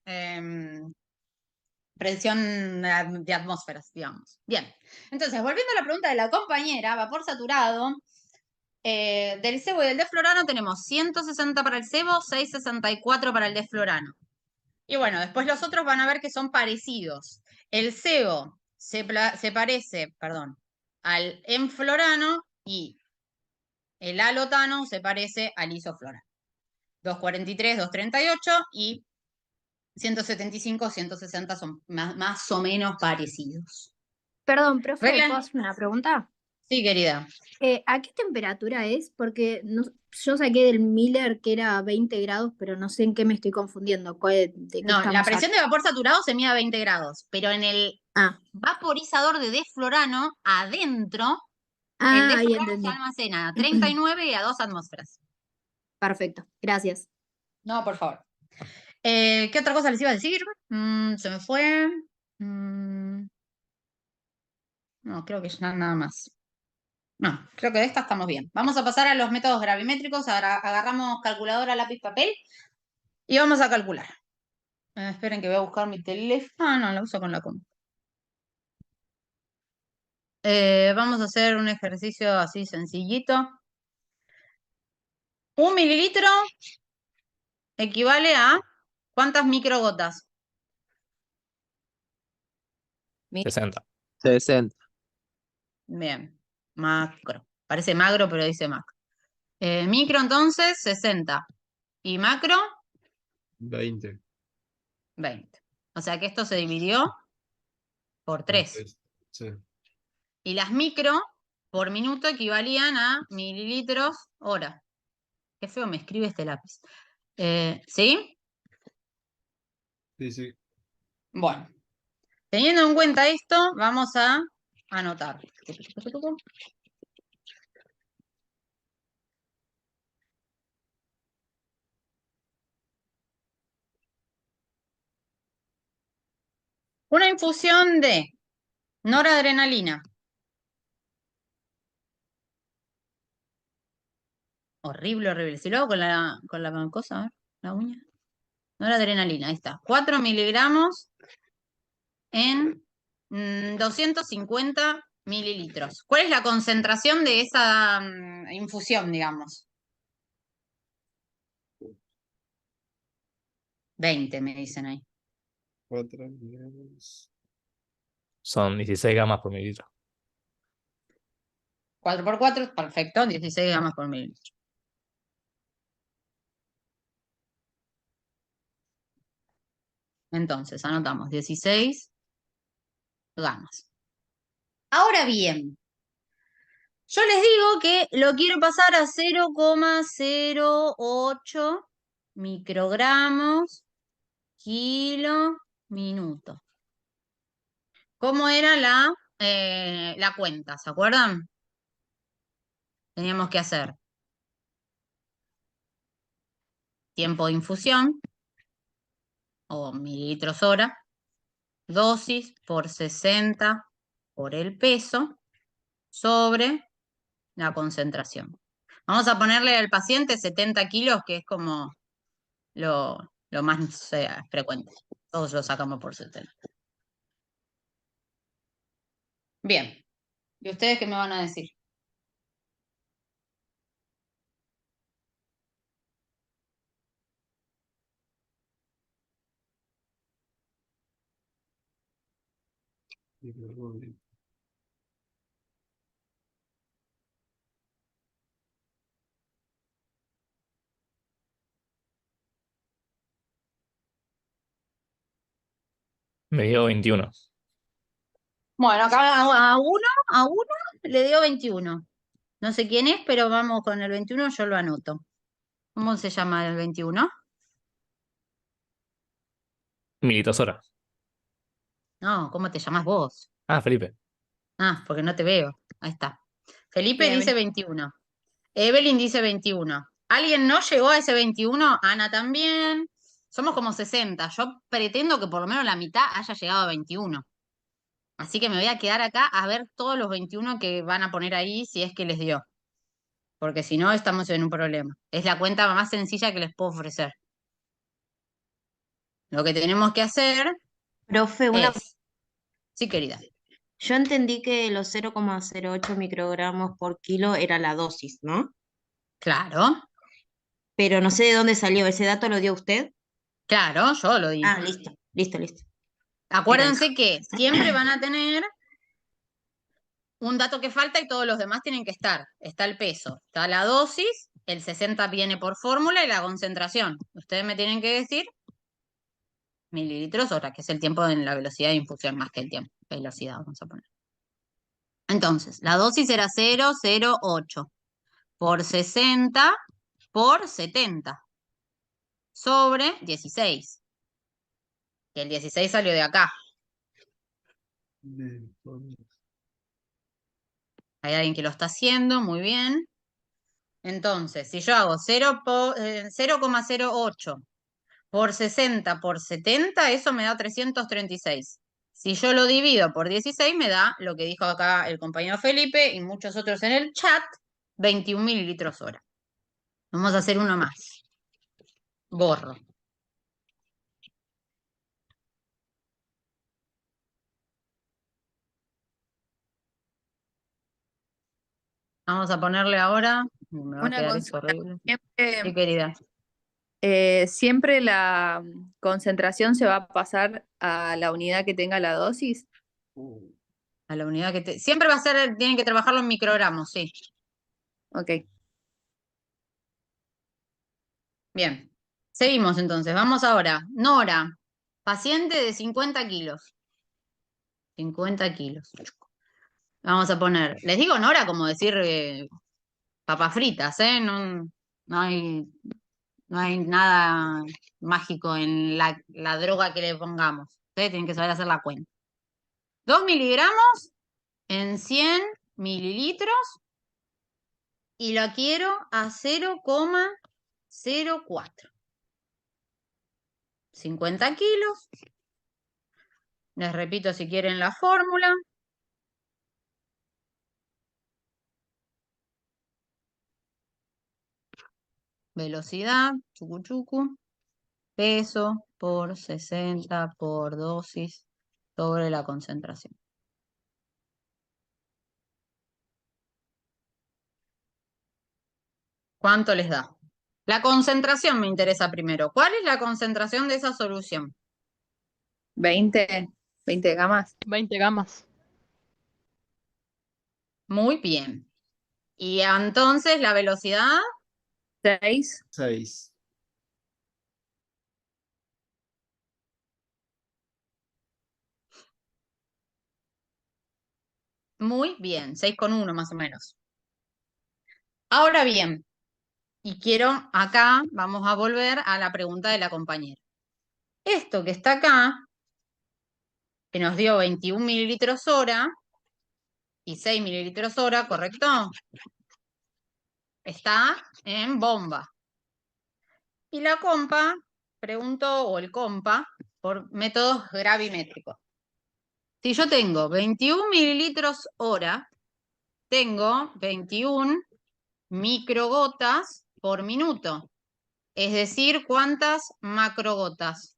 presión de atmósferas, digamos. Bien. Entonces, volviendo a la pregunta de la compañera, vapor saturado, del sebo y del desflorano tenemos 160 para el sebo, 664 para el desflorano. Y bueno, después los otros van a ver que son parecidos. El sebo se parece, perdón, al enflorano y el alotano se parece al isoflorano. 243, 238 y 175, 160 son más o menos parecidos. Perdón, profe, Regla. ¿puedo hacer una pregunta? Sí, querida. ¿A qué temperatura es? Porque yo saqué del Miller que era 20 grados, pero no sé en qué me estoy confundiendo. ¿De qué No, la estamos presión de vapor saturado se mide a 20 grados, pero en el Ah, vaporizador de desflorano, adentro, el ahí desflorano se entendí. almacena a 39 y a 2 atmósferas. Perfecto, gracias. No, por favor. ¿Qué otra cosa les iba a decir? Se me fue. No, creo que ya nada más. No, creo que de esta estamos bien. Vamos a pasar a los métodos gravimétricos. Ahora agarramos calculadora, lápiz, papel y vamos a calcular. Esperen que voy a buscar mi teléfono. Ah, no, la uso con la compu. Vamos a hacer un ejercicio así sencillito. 1 mililitro equivale a ¿cuántas microgotas? 60. 60. Bien, macro. Parece magro, pero dice macro. Micro entonces, 60. Y macro, 20. 20. O sea que esto se dividió por 3. Sí. Y las micro por minuto equivalían a mililitros hora. Qué feo me escribe este lápiz. ¿Sí? Sí, sí. Bueno, teniendo en cuenta esto, vamos a anotar. Una infusión de noradrenalina. Horrible, horrible. Si lo hago con la cosa, a ver, la uña. Noradrenalina, ahí está. 4 miligramos en 250 mililitros. ¿Cuál es la concentración de esa infusión, digamos? 20, me dicen ahí. 4 miligramos. Son 16 gamas por mililitro. 4 por 4, perfecto, 16 gramos por mililitro. Entonces, anotamos 16 gamas. Ahora bien, yo les digo que lo quiero pasar a 0,08 microgramos kilo minuto. ¿Cómo era la cuenta? ¿Se acuerdan? Teníamos que hacer tiempo de infusión o mililitros hora, dosis por 60 por el peso sobre la concentración. Vamos a ponerle al paciente 70 kilos, que es como lo más frecuente. Todos lo sacamos por 70. Bien. ¿Y ustedes qué me van a decir? Me dio 21. Bueno, acá a uno le dio 21. No sé quién es, pero vamos con el 21, yo lo anoto. ¿Cómo se llama el 21? Mililitros hora. No, ¿cómo te llamas vos? Ah, Felipe. Ah, porque no te veo. Ahí está. Felipe Bien, dice 21. Evelyn dice 21. ¿Alguien no llegó a ese 21? Ana también. Somos como 60. Yo pretendo que por lo menos la mitad haya llegado a 21. Así que me voy a quedar acá a ver todos los 21 que van a poner ahí si es que les dio. Porque si no, estamos en un problema. Es la cuenta más sencilla que les puedo ofrecer. Lo que tenemos que hacer Profe, es... Sí, querida. yo entendí que los 0,08 microgramos por kilo era la dosis, ¿no? Claro, Pero no sé de dónde salió. ¿Ese dato lo dio usted? claro, yo lo digo. Ah, listo, listo, listo. Acuérdense que siempre van a tener un dato que falta y todos los demás tienen que estar. Está el peso, está la dosis, el 60 viene por fórmula y la concentración. Ustedes me tienen que decir mililitros hora, que es el tiempo en la velocidad de infusión, más que el tiempo. Velocidad, vamos a poner. Entonces, la dosis era 0,08 por 60 por 70 sobre 16. Y el 16 salió de acá. Hay alguien que lo está haciendo, muy bien. Entonces, si yo hago 0,08 por 60 por 70, eso me da 336. Si yo lo divido por 16, me da lo que dijo acá el compañero Felipe y muchos otros en el chat, 21 mililitros hora. Vamos a hacer uno más. Borro. Vamos a ponerle ahora. Me va a una quedar esto consulta. horrible. Siempre, Sí, querida. siempre la concentración se va a pasar a la unidad que tenga la dosis. A la unidad que te... Siempre va a ser, tienen que trabajarlo en microgramos, sí. Ok. Bien. Seguimos entonces. Vamos ahora. Nora, paciente de 50 kilos. 50 kilos. Vamos a poner, les digo Nora como decir papas fritas, ¿eh? No, no hay nada mágico en la droga que le pongamos. Ustedes tienen que saber hacer la cuenta. 2 miligramos en 100 mililitros y la quiero a 0,04. 50 kilos. Les repito si quieren la fórmula. Velocidad, chucu chucu. Peso por 60 por dosis sobre la concentración. ¿Cuánto les da? La concentración me interesa primero. ¿Cuál es la concentración de esa solución? 20 gamas. 20 gamas. Muy bien. Y entonces la velocidad, 6. 6. muy bien, 6,1 más o menos. Ahora bien, y quiero acá, vamos a volver a la pregunta de la compañera. Esto que está acá, que nos dio 21 mililitros hora y 6 mililitros hora, ¿correcto? Está en bomba. Y la compa pregunto, o el compa, por métodos gravimétricos. Si yo tengo 21 mililitros hora, tengo 21 microgotas por minuto. Es decir, ¿cuántas macrogotas?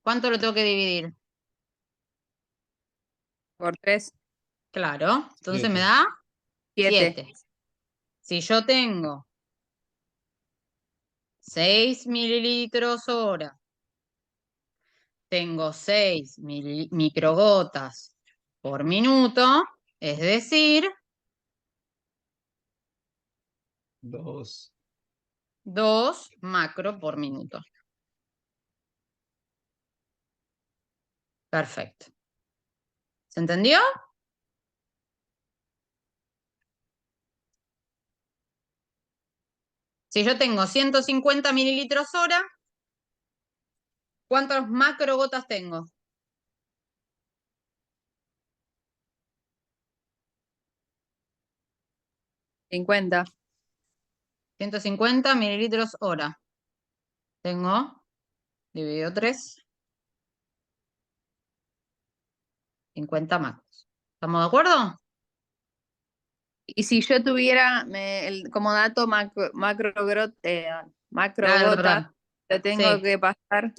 ¿Cuánto lo tengo que dividir? Por 3, Claro, entonces me 7. da 7. 7. Si yo tengo 6 mililitros hora, tengo 6 microgotas por minuto, es decir, 2. 2 macro por minuto. Perfecto. ¿Se entendió? Si yo tengo 150 mililitros hora, ¿cuántas macrogotas tengo? 50. 150 mililitros hora. Tengo, dividido 3, 50 macros. ¿Estamos de acuerdo? Y si yo tuviera como dato macrogotas, lo tengo Sí. que pasar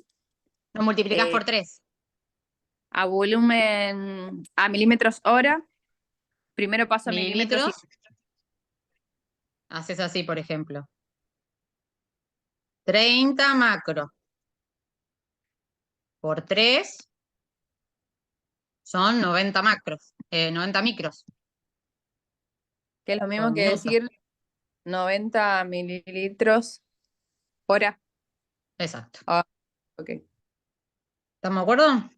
Lo multiplicás eh, por 3. a volumen, a milímetros hora. Primero paso a milímetros Mililitros. Haces así, por ejemplo. 30 macro por 3 son 90 macros, 90 micros que es lo por mismo que minuto. decir 90 mililitros hora. Exacto. Ah, ok. ¿Estamos de acuerdo?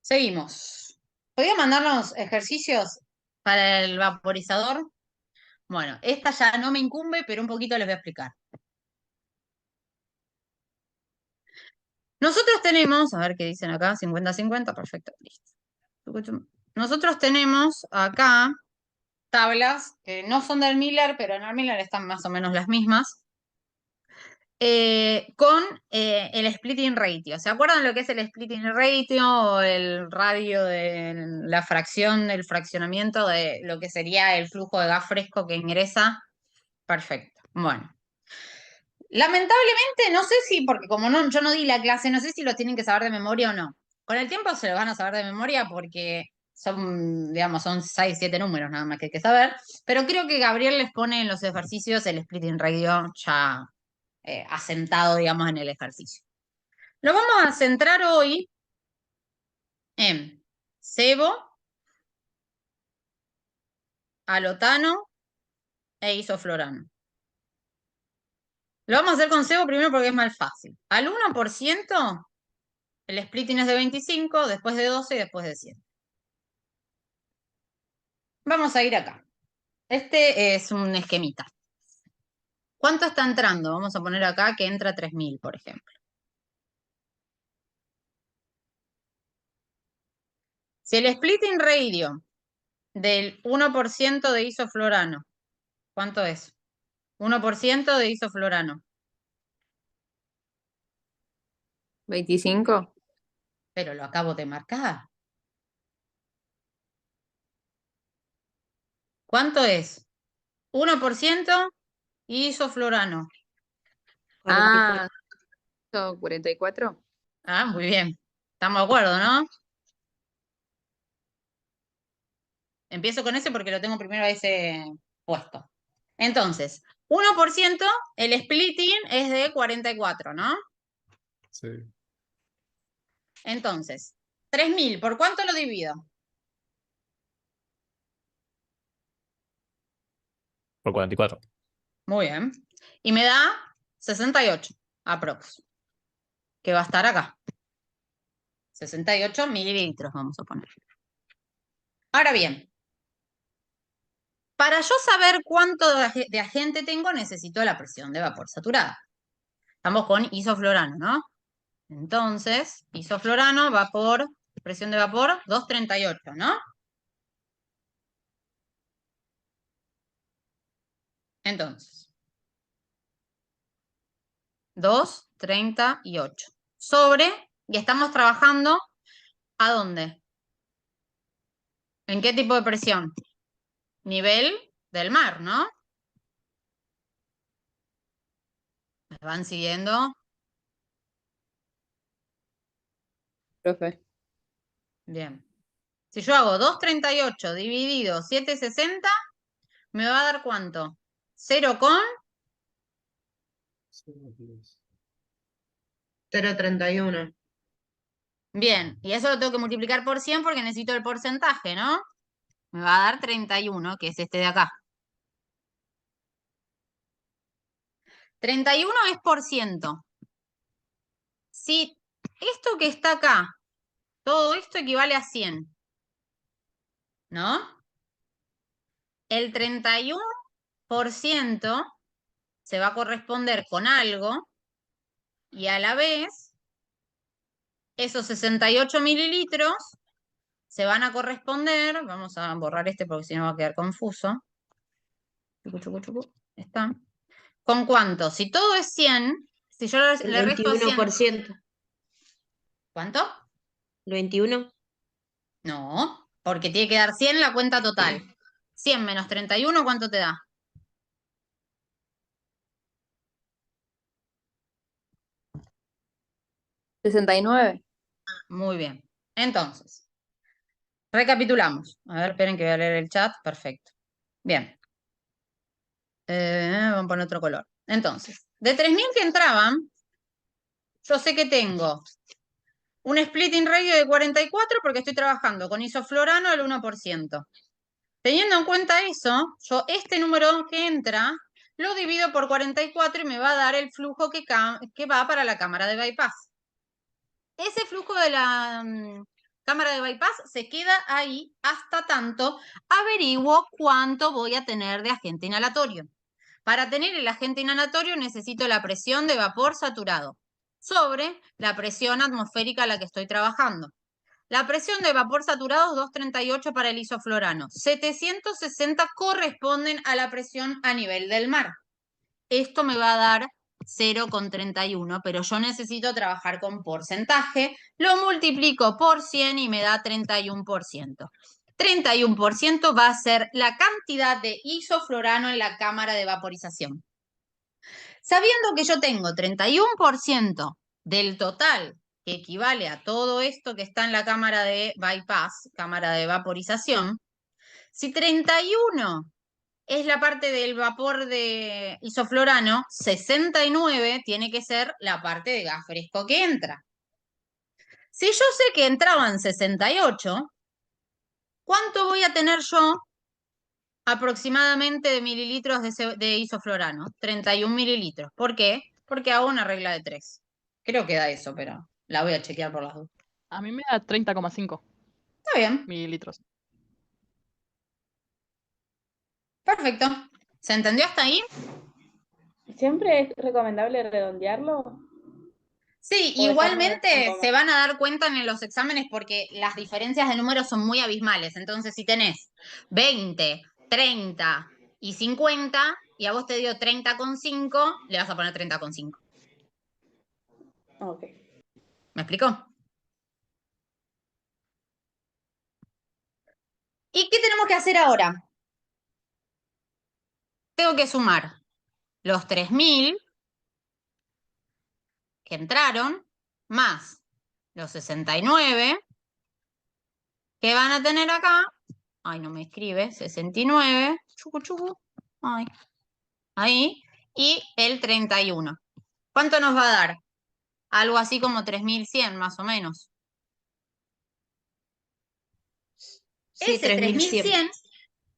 Seguimos. ¿Podría mandarnos ejercicios para el vaporizador? Bueno, esta ya no me incumbe, pero un poquito les voy a explicar. Nosotros tenemos, a ver qué dicen acá, 50-50, perfecto, listo. Nosotros tenemos acá tablas que no son del Miller, pero en el Miller están más o menos las mismas, con el splitting ratio. ¿Se acuerdan lo que es el splitting ratio o el radio de la fracción del fraccionamiento de lo que sería el flujo de gas fresco que ingresa? Perfecto. Bueno. Lamentablemente, no sé si, porque como no, yo no di la clase, no sé si lo tienen que saber de memoria o no. Con el tiempo se lo van a saber de memoria porque son, digamos, son 6, 7 números nada más que hay que saber. Pero creo que Gabriel les pone en los ejercicios el splitting radio ya asentado, digamos, en el ejercicio. Lo vamos a centrar hoy en sebo, alotano e isoflorano. Lo vamos a hacer con sebo primero porque es más fácil. Al 1%, el splitting es de 25, después de 12 y después de 100. Vamos a ir acá. Este es un esquemita. ¿Cuánto está entrando? Vamos a poner acá que entra 3000, por ejemplo. Si el splitting radio del 1% de isoflorano, ¿cuánto es? 1% de isoflorano. 25. Pero lo acabo de marcar. ¿Cuánto es? 1% isoflorano. Ah, 44. Ah, muy bien. Estamos de acuerdo, ¿no? Empiezo con ese porque lo tengo primero a ese puesto. Entonces, 1%, el splitting es de 44, ¿no? Sí. Entonces, 3000, ¿por cuánto lo divido? Por 44. Muy bien. Y me da 68, aprox. Que va a estar acá. 68 mililitros, vamos a poner. Ahora bien, para yo saber cuánto de agente tengo, necesito la presión de vapor saturada. Estamos con isoflorano, ¿no? Entonces, isoflorano, vapor, presión de vapor, 238, ¿no? Entonces, 2,38 sobre, y estamos trabajando, ¿a dónde? ¿En qué tipo de presión? Nivel del mar, ¿no? ¿Me van siguiendo? Profe. Bien. Si yo hago 2,38 dividido 7,60, ¿me va a dar cuánto? 0 con 0,31. Bien, y eso lo tengo que multiplicar por 100 porque necesito el porcentaje, ¿no? Me va a dar 31, que es este de acá. 31 es por ciento. Si esto que está acá, todo esto equivale a 100, ¿no? El 31% se va a corresponder con algo y a la vez esos 68 mililitros se van a corresponder, vamos a borrar este porque si no va a quedar confuso. Chucu, chucu, chucu. Está. ¿Con cuánto? Si todo es 100, si yo El le resto 100, 21%. ¿cuánto? ¿El 21? No, porque tiene que dar 100 la cuenta total. 100 menos 31, ¿cuánto te da? 69. Muy bien. Entonces, recapitulamos. A ver, esperen que voy a leer el chat. Perfecto. Bien. Vamos a poner otro color. Entonces, de 3.000 que entraban, yo sé que tengo un splitting radio de 44 porque estoy trabajando con isoflorano al 1%. Teniendo en cuenta eso, yo este número que entra lo divido por 44 y me va a dar el flujo que va para la cámara de bypass. Ese flujo de la cámara de bypass se queda ahí hasta tanto averiguo cuánto voy a tener de agente inhalatorio. Para tener el agente inhalatorio necesito la presión de vapor saturado sobre la presión atmosférica a la que estoy trabajando. La presión de vapor saturado es 238 para el isoflorano. 760 corresponden a la presión a nivel del mar. Esto me va a dar 0,31, pero yo necesito trabajar con porcentaje. Lo multiplico por 100 y me da 31%. 31% va a ser la cantidad de isoflorano en la cámara de vaporización. Sabiendo que yo tengo 31% del total que equivale a todo esto que está en la cámara de bypass, cámara de vaporización, si 31 es la parte del vapor de isoflorano, 69 tiene que ser la parte de gas fresco que entra. Si yo sé que entraban 68, ¿cuánto voy a tener yo aproximadamente de mililitros de isoflorano? 31 mililitros. ¿Por qué? Porque hago una regla de 3. Creo que da eso, pero la voy a chequear por las dudas. A mí me da 30,5 Está bien, mililitros. perfecto. ¿Se entendió hasta ahí? ¿Siempre es recomendable redondearlo? Sí, O dejarlo en igualmente coma. se van a dar cuenta en los exámenes porque las diferencias de números son muy abismales. Entonces, si tenés 20, 30 y 50, y a vos te dio 30,5, le vas a poner 30,5. Ok. ¿Me explicó? ¿Y qué tenemos que hacer ahora? Tengo que sumar los 3.000 que entraron más los 69 que van a tener acá. Ay, no me escribe. 69. Chucu, chucu. Ay. Ahí. Y el 31. ¿Cuánto nos va a dar? Algo así como 3.100 más o menos. Sí, Ese 3.100.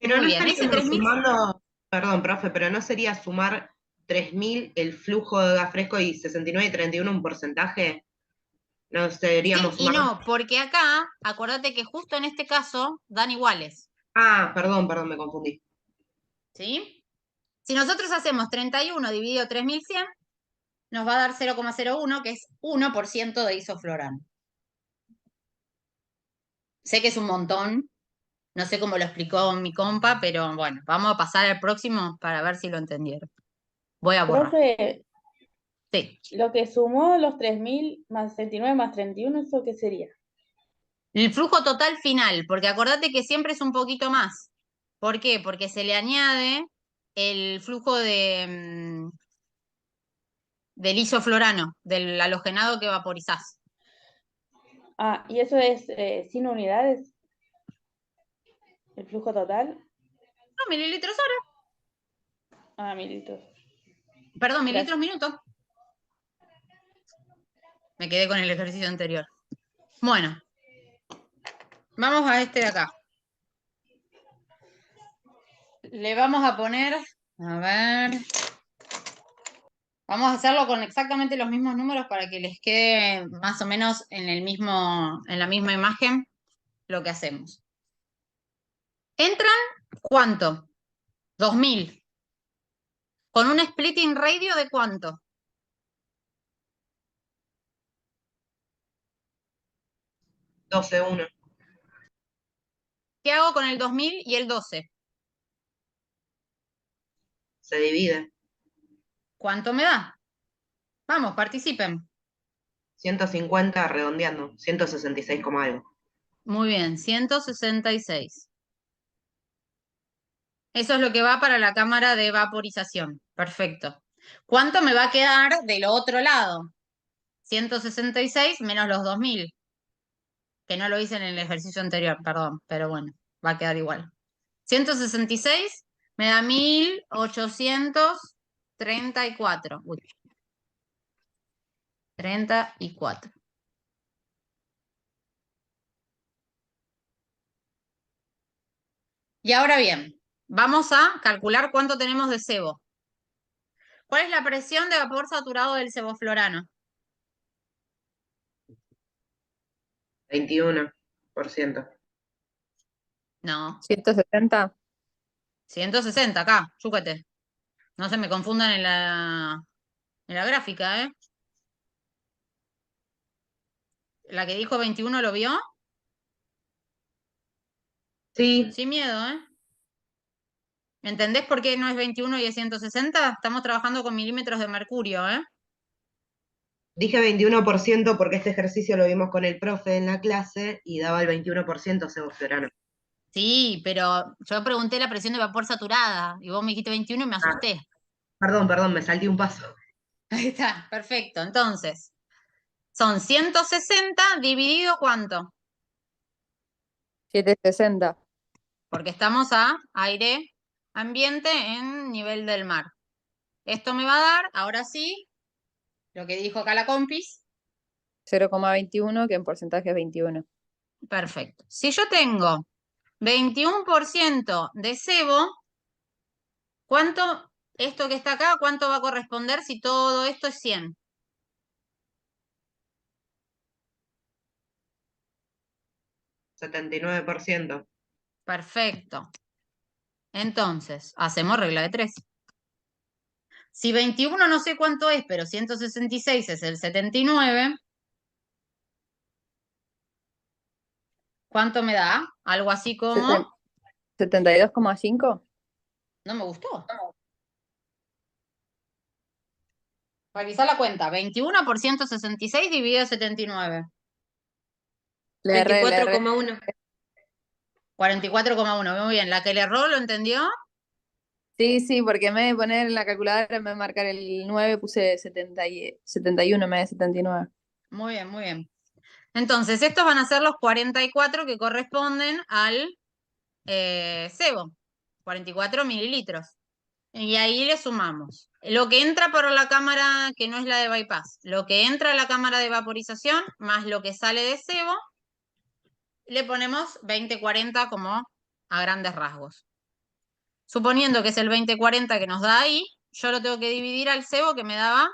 Pero Muy no bien, ese estaríamos 3.100. sumando, perdón, profe, pero no sería sumar 3.000 el flujo de gas fresco y 69 y 31 un porcentaje. No Sí deberíamos y sumar. no, porque acá, acordate que justo en este caso dan iguales. Ah, perdón, me confundí. ¿Sí? Si nosotros hacemos 31 dividido 3.100, nos va a dar 0,01, que es 1% de isoflorano. Sé que es un montón, No sé cómo lo explicó mi compa, pero bueno, vamos a pasar al próximo para ver si lo entendieron. Voy a borrar. Profe, Sí. lo que sumó los 3.000 más 69 más 31, ¿eso qué sería? El flujo total final, porque acordate que siempre es un poquito más. ¿Por qué? Porque se le añade el flujo del isoflorano, del halogenado que vaporizás. Ah, ¿y eso es sin unidades? ¿El flujo total? No, mililitros hora. Ah, mililitros. Perdón, Gracias. mililitros minuto. Me quedé con el ejercicio anterior. Bueno, vamos a este de acá. Le vamos a poner, a ver, vamos a hacerlo con exactamente los mismos números para que les quede más o menos en la misma imagen lo que hacemos. ¿Entran cuánto? 2000. ¿Con un splitting radio de cuánto? 12-1. ¿Qué hago con el 2000 y el 12? Se divide. ¿Cuánto me da? Vamos, participen. 150 redondeando. 166 como algo. Muy bien, 166. Eso es lo que va para la cámara de vaporización. Perfecto. ¿Cuánto me va a quedar del otro lado? 166 menos los 2000, que no lo hice en el ejercicio anterior, perdón, pero bueno, va a quedar igual. 166 me da 1834. Uy, 34. Y ahora bien, vamos a calcular cuánto tenemos de sebo. ¿Cuál es la presión de vapor saturado del seboflorano? 21%. No, 170. 160 acá, chúcate. No se me confundan en la gráfica, ¿eh? La que dijo 21, ¿lo vio? Sí, Sin miedo, ¿eh? ¿Entendés por qué no es 21 y es 160? Estamos trabajando con milímetros de mercurio, ¿eh? dije 21% porque este ejercicio lo vimos con el profe en la clase y daba el 21% seboflorano. Sí, pero yo pregunté la presión de vapor saturada y vos me dijiste 21 y me Ah, asusté. perdón, me salté un paso. Ahí está, perfecto. Entonces, son 160 dividido ¿cuánto? 760. Porque estamos a aire ambiente en nivel del mar. Esto me va a dar, ahora sí, lo que dijo acá la compis. 0,21, que en porcentaje es 21. Perfecto. Si yo tengo 21% de sebo, ¿cuánto, esto que está acá, cuánto va a corresponder si todo esto es 100? 79%. Perfecto. Entonces, hacemos regla de 3. Si 21 no sé cuánto es, pero 166 es el 79, ¿cuánto me da? Algo así como... 72,5. No me gustó. Revisá la cuenta. 21 por 166 dividido 79. Le erré, le erré. 24,1. 44,1. Muy bien. La que le erró, ¿lo entendió? Sí, sí, porque en vez de poner en la calculadora, en vez de marcar el 9, puse 71 en vez de 79. Muy bien, muy bien. Entonces, estos van a ser los 44 que corresponden al sebo. 44 mililitros. Y ahí le sumamos lo que entra por la cámara que no es la de bypass, lo que entra a la cámara de vaporización, más lo que sale de sebo, le ponemos 20-40 como a grandes rasgos. Suponiendo que es el 20-40 que nos da ahí, yo lo tengo que dividir al sebo que me daba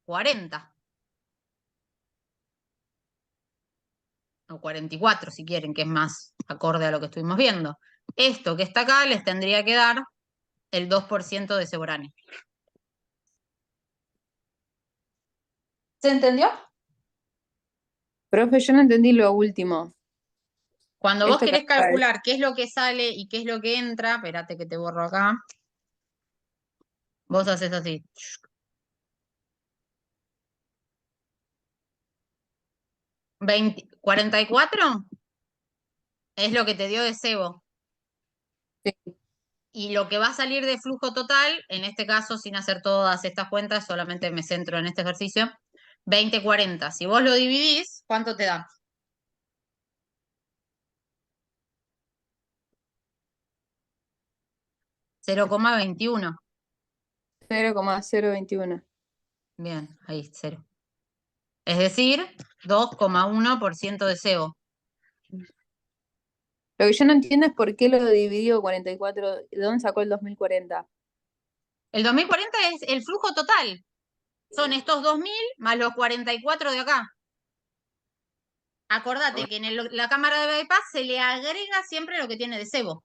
40. O 44 si quieren, que es más acorde a lo que estuvimos viendo. Esto que está acá les tendría que dar el 2% de seborane. ¿Se entendió? Profe, yo no entendí lo último. Cuando vos Esto querés capaz es- calcular qué es lo que sale y qué es lo que entra, espérate que te borro acá, vos haces así. 44 es lo que te dio de cebo. sí. Y lo que va a salir de flujo total, en este caso, sin hacer todas estas cuentas, solamente me centro en este ejercicio, 20-40. Si vos lo dividís, ¿cuánto te da? 0,21. 0,021. Bien, ahí, 0. Es decir, 2,1% de cebo. Lo que yo no entiendo es por qué lo dividió 44. ¿De dónde sacó el 2040? El 2040 es el flujo total. Son estos 2000 más los 44 de acá. Acordate que en la cámara de bypass se le agrega siempre lo que tiene de cebo.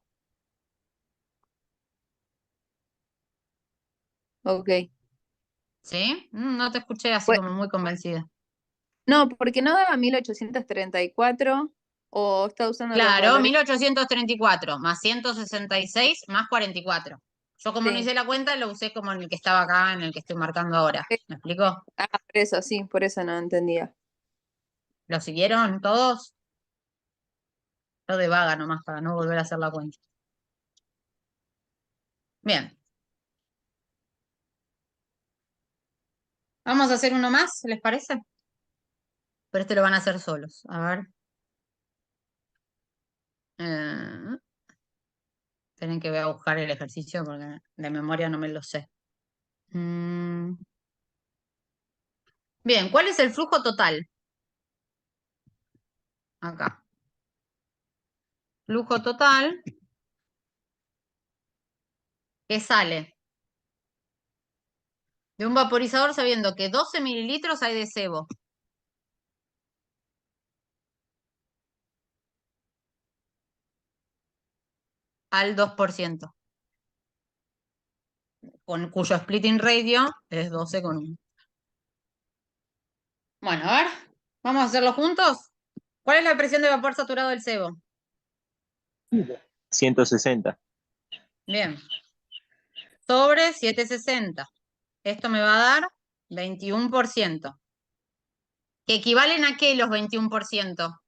Ok. ¿Sí? No te escuché así Pues, como muy convencida. no, porque no daba 1834 o está usando los Claro, valores. 1834 más 166 más 44. Yo como no Sí. hice la cuenta, lo usé como en el que estaba acá, en el que estoy marcando ahora. ¿Me explicó? Ah, por eso, sí, por eso no entendía. ¿Lo siguieron todos? Yo de vaga nomás para no volver a hacer la cuenta. Bien. Vamos a hacer uno más, ¿les parece? Pero este lo van a hacer solos. A ver. Tienen que voy a buscar el ejercicio porque de memoria no me lo sé. Bien, ¿cuál es el flujo total? Acá. Flujo total que sale de un vaporizador sabiendo que 12 mililitros hay de sebo. Al 2%, cuyo splitting radio es 12,1. Bueno, a ver, vamos a hacerlo juntos. ¿Cuál es la presión de vapor saturado del sebo? 160. Bien. Sobre 760. Esto me va a dar 21%. ¿Que equivalen a qué los 21%?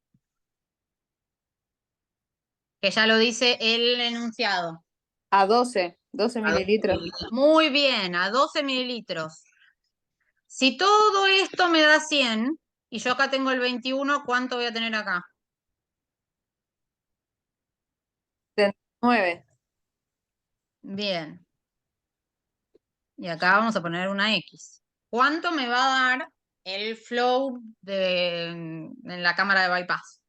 Que ya lo dice el enunciado. A 12 mililitros. Muy bien, a 12 mililitros. Si todo esto me da 100 y yo acá tengo el 21, ¿cuánto voy a tener acá? 9. Bien. Y acá vamos a poner una X. ¿Cuánto me va a dar el flow en la cámara de bypass?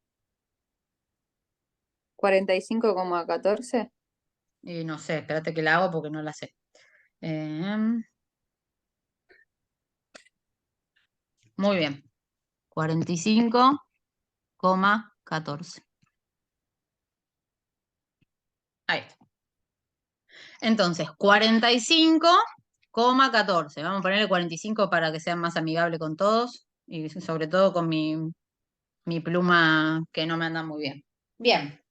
45,14. Y no sé, espérate que la hago porque no la sé. Muy bien. 45,14. Ahí está. Entonces, 45,14. Vamos a ponerle 45 para que sea más amigable con todos y sobre todo con mi pluma que no me anda muy bien. Bien.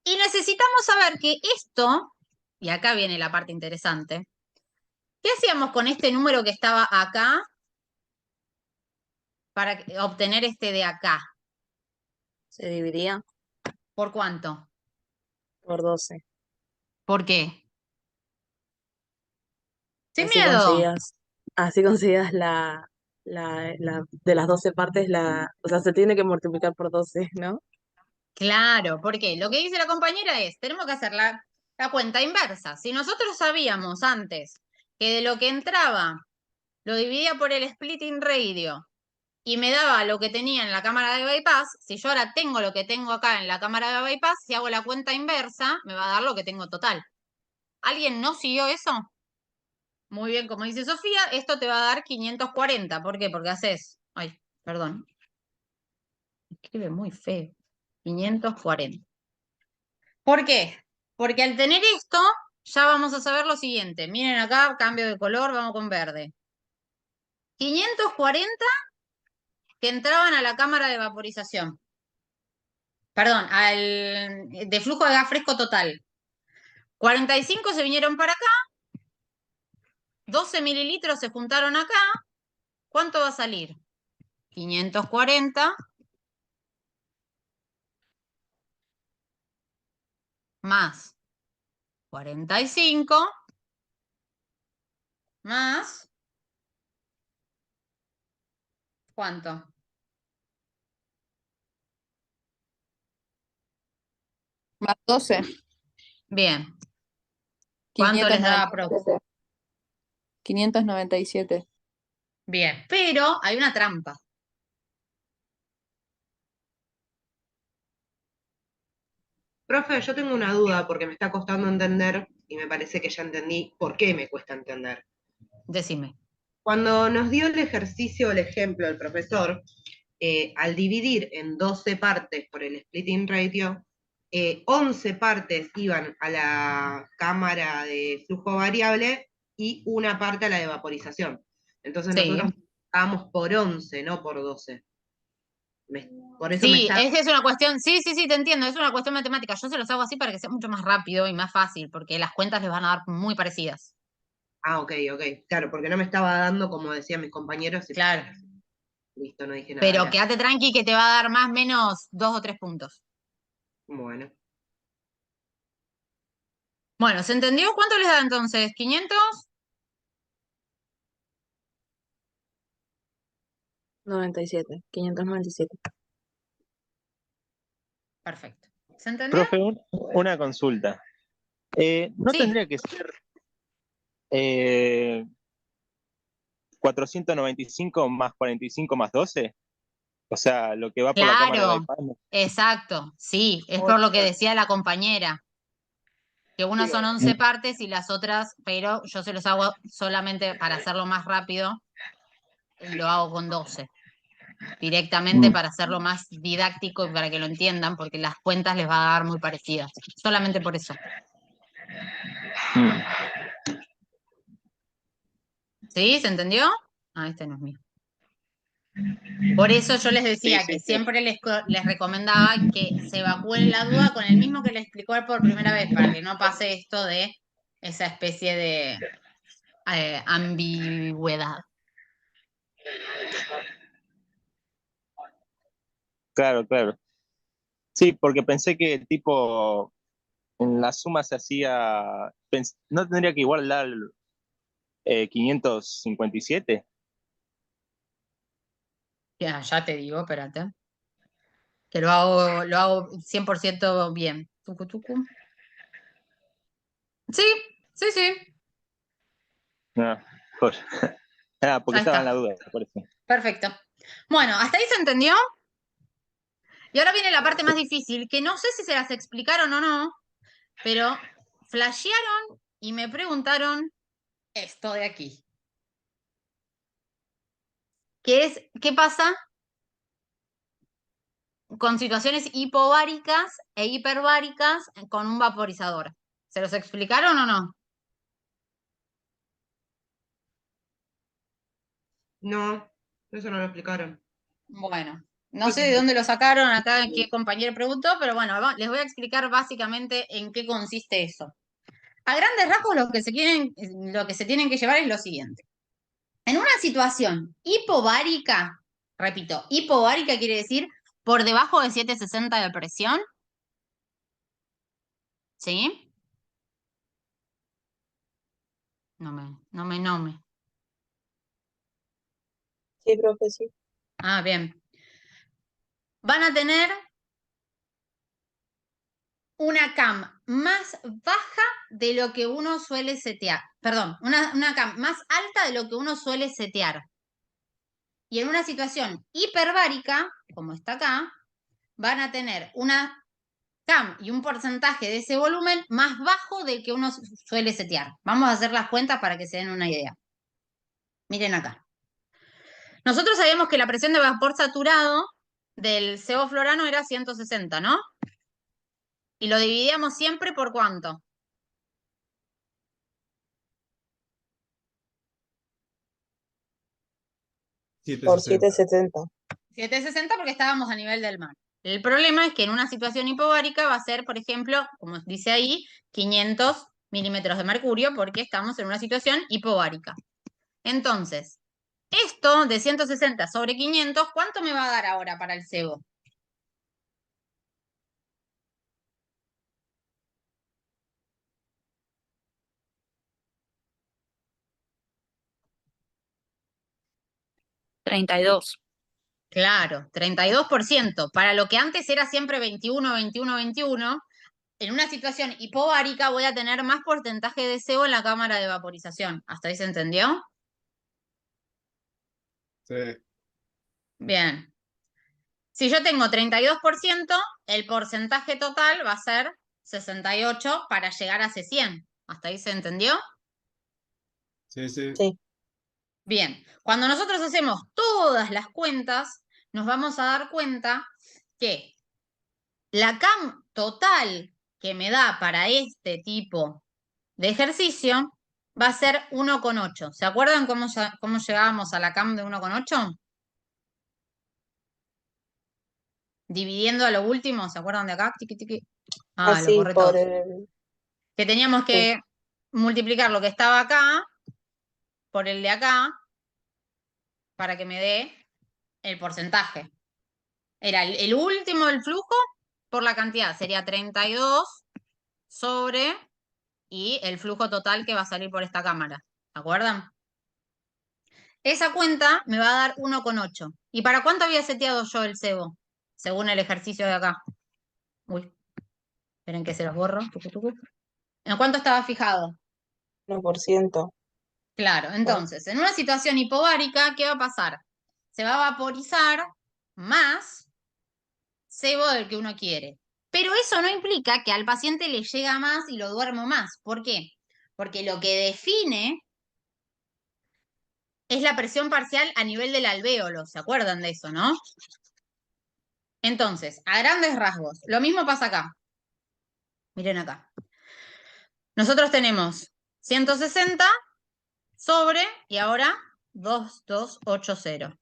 Y necesitamos saber que esto, y acá viene la parte interesante, ¿qué hacíamos con este número que estaba acá para obtener este de acá? Se dividía ¿Por cuánto? por 12. ¿Por qué? Sin Así miedo. conseguías de las 12 partes, o sea, se tiene que multiplicar por 12, ¿no? Claro, porque lo que dice la compañera es, tenemos que hacer la cuenta inversa. Si nosotros sabíamos antes que de lo que entraba lo dividía por el splitting radio y me daba lo que tenía en la cámara de bypass, si yo ahora tengo lo que tengo acá en la cámara de bypass, si hago la cuenta inversa, me va a dar lo que tengo total. ¿Alguien no siguió eso? Muy bien, como dice Sofía, esto te va a dar 540. ¿Por qué? Porque haces... Ay, perdón. Escribe muy feo. 540. ¿Por qué? Porque al tener esto, ya vamos a saber lo siguiente. Miren acá, cambio de color, vamos con verde. 540 que entraban a la cámara de vaporización. perdón, de flujo de gas fresco total. 45 se vinieron para acá, 12 mililitros se juntaron acá. ¿Cuánto va a salir? 540 más 45 más, ¿cuánto? Más 12, Bien. ¿Cuánto les da 597. 597. Bien, pero hay una trampa. Profe, yo tengo una duda porque me está costando entender y me parece que ya entendí por qué me cuesta entender. Decime. Cuando nos dio el ejercicio, el ejemplo, el profesor, al dividir en 12 partes por el splitting ratio, 11 partes iban a la cámara de flujo variable y una parte a la de vaporización. Entonces Sí. nosotros estábamos por 11, no por 12. Por eso me Sí, está... esa es una cuestión, sí, te entiendo, es una cuestión matemática. Yo se los hago así para que sea mucho más rápido y más fácil, porque las cuentas les van a dar muy parecidas. Ah, ok. Claro, porque no me estaba dando, como decían mis compañeros, y Claro. listo, no dije nada. Pero Gracias. quédate tranqui que te va a dar más o menos 2 o 3 puntos. Bueno. Bueno, ¿se entendió? ¿Cuánto les da entonces? ¿500? 97, 597. Perfecto. ¿Se entendió? Profe, una consulta. ¿No Sí. tendría que ser 495 más 45 más 12? O sea, lo que va por la cámara de Claro, bypass. exacto, sí, es por lo que decía la compañera, que unas son 11 partes y las otras, pero yo se los hago solamente para hacerlo más rápido, lo hago con 12, directamente para hacerlo más didáctico y para que lo entiendan, porque las cuentas les va a dar muy parecidas, solamente por eso. ¿Sí? ¿Se entendió? Ah, este no es mío. Por eso yo les decía que siempre les recomendaba que se evacúen la duda con el mismo que les explicó por primera vez, para que no pase esto de esa especie de ambigüedad. Claro, claro. Sí, porque pensé que tipo en la suma se hacía. ¿No tendría que igual dar 557? Ya te digo, espérate. Que lo hago 100% bien. Tucu, tucu. Sí, sí. No, joya. Porque Ahí estaba en la está. duda, por eso. Perfecto. Bueno, ¿hasta ahí se entendió? Y ahora viene la parte más difícil, que no sé si se las explicaron o no, pero flashearon y me preguntaron esto de aquí. ¿Qué pasa con situaciones hipováricas e hiperbáricas con un vaporizador? ¿Se los explicaron o no? No, eso no lo explicaron. Bueno, no sé de dónde lo sacaron acá, qué compañero preguntó, pero bueno, les voy a explicar básicamente en qué consiste eso. A grandes rasgos lo que se tienen que llevar es lo siguiente. En una situación hipovárica, repito, hipovárica quiere decir por debajo de 760 de presión, ¿sí? No me. Sí, profe, sí. Ah, bien. Van a tener una cam más baja de lo que uno suele setear. Perdón, una cam más alta de lo que uno suele setear. Y en una situación hiperbárica, como está acá, van a tener una cam y un porcentaje de ese volumen más bajo del que uno suele setear. Vamos a hacer las cuentas para que se den una idea. Miren acá. Nosotros sabíamos que la presión de vapor saturado del sevoflorano era 160, ¿no? Y lo dividíamos siempre por ¿cuánto? Por 760. 770. 760 porque estábamos a nivel del mar. El problema es que en una situación hipovárica va a ser, por ejemplo, como dice ahí, 500 milímetros de mercurio, porque estamos en una situación hipovárica. Entonces, esto de 160 sobre 500, ¿cuánto me va a dar ahora para el sebo? $32. Claro, 32%. Para lo que antes era siempre 21, 21, 21, en una situación hipovárica voy a tener más porcentaje de sebo en la cámara de vaporización. ¿Hasta ahí se entendió? Sí. Bien. Si yo tengo 32%, el porcentaje total va a ser 68 para llegar a ese 100. ¿Hasta ahí se entendió? Sí, sí. Sí. Bien, cuando nosotros hacemos todas las cuentas, nos vamos a dar cuenta que la CAM total que me da para este tipo de ejercicio va a ser 1,8. ¿Se acuerdan cómo llegábamos a la CAM de 1,8? Dividiendo a lo último, ¿se acuerdan de acá? Tiqui, tiqui. Ah, lo Así borré por todos. el... Que teníamos Sí. que multiplicar lo que estaba acá por el de acá para que me dé el porcentaje. Era el último del flujo por la cantidad. Sería 32 sobre y el flujo total que va a salir por esta cámara. ¿Se acuerdan? Esa cuenta me va a dar 1,8. ¿Y para cuánto había seteado yo el cebo? Según el ejercicio de acá. Uy, esperen que se los borro. Tucu, tucu. ¿En cuánto estaba fijado? 1%. Claro, entonces, en una situación hipovárica, ¿qué va a pasar? Se va a vaporizar más sebo del que uno quiere. Pero eso no implica que al paciente le llega más y lo duermo más. ¿Por qué? Porque lo que define es la presión parcial a nivel del alvéolo. ¿Se acuerdan de eso, no? Entonces, a grandes rasgos, lo mismo pasa acá. Miren acá. Nosotros tenemos 160 sobre, y ahora 2280.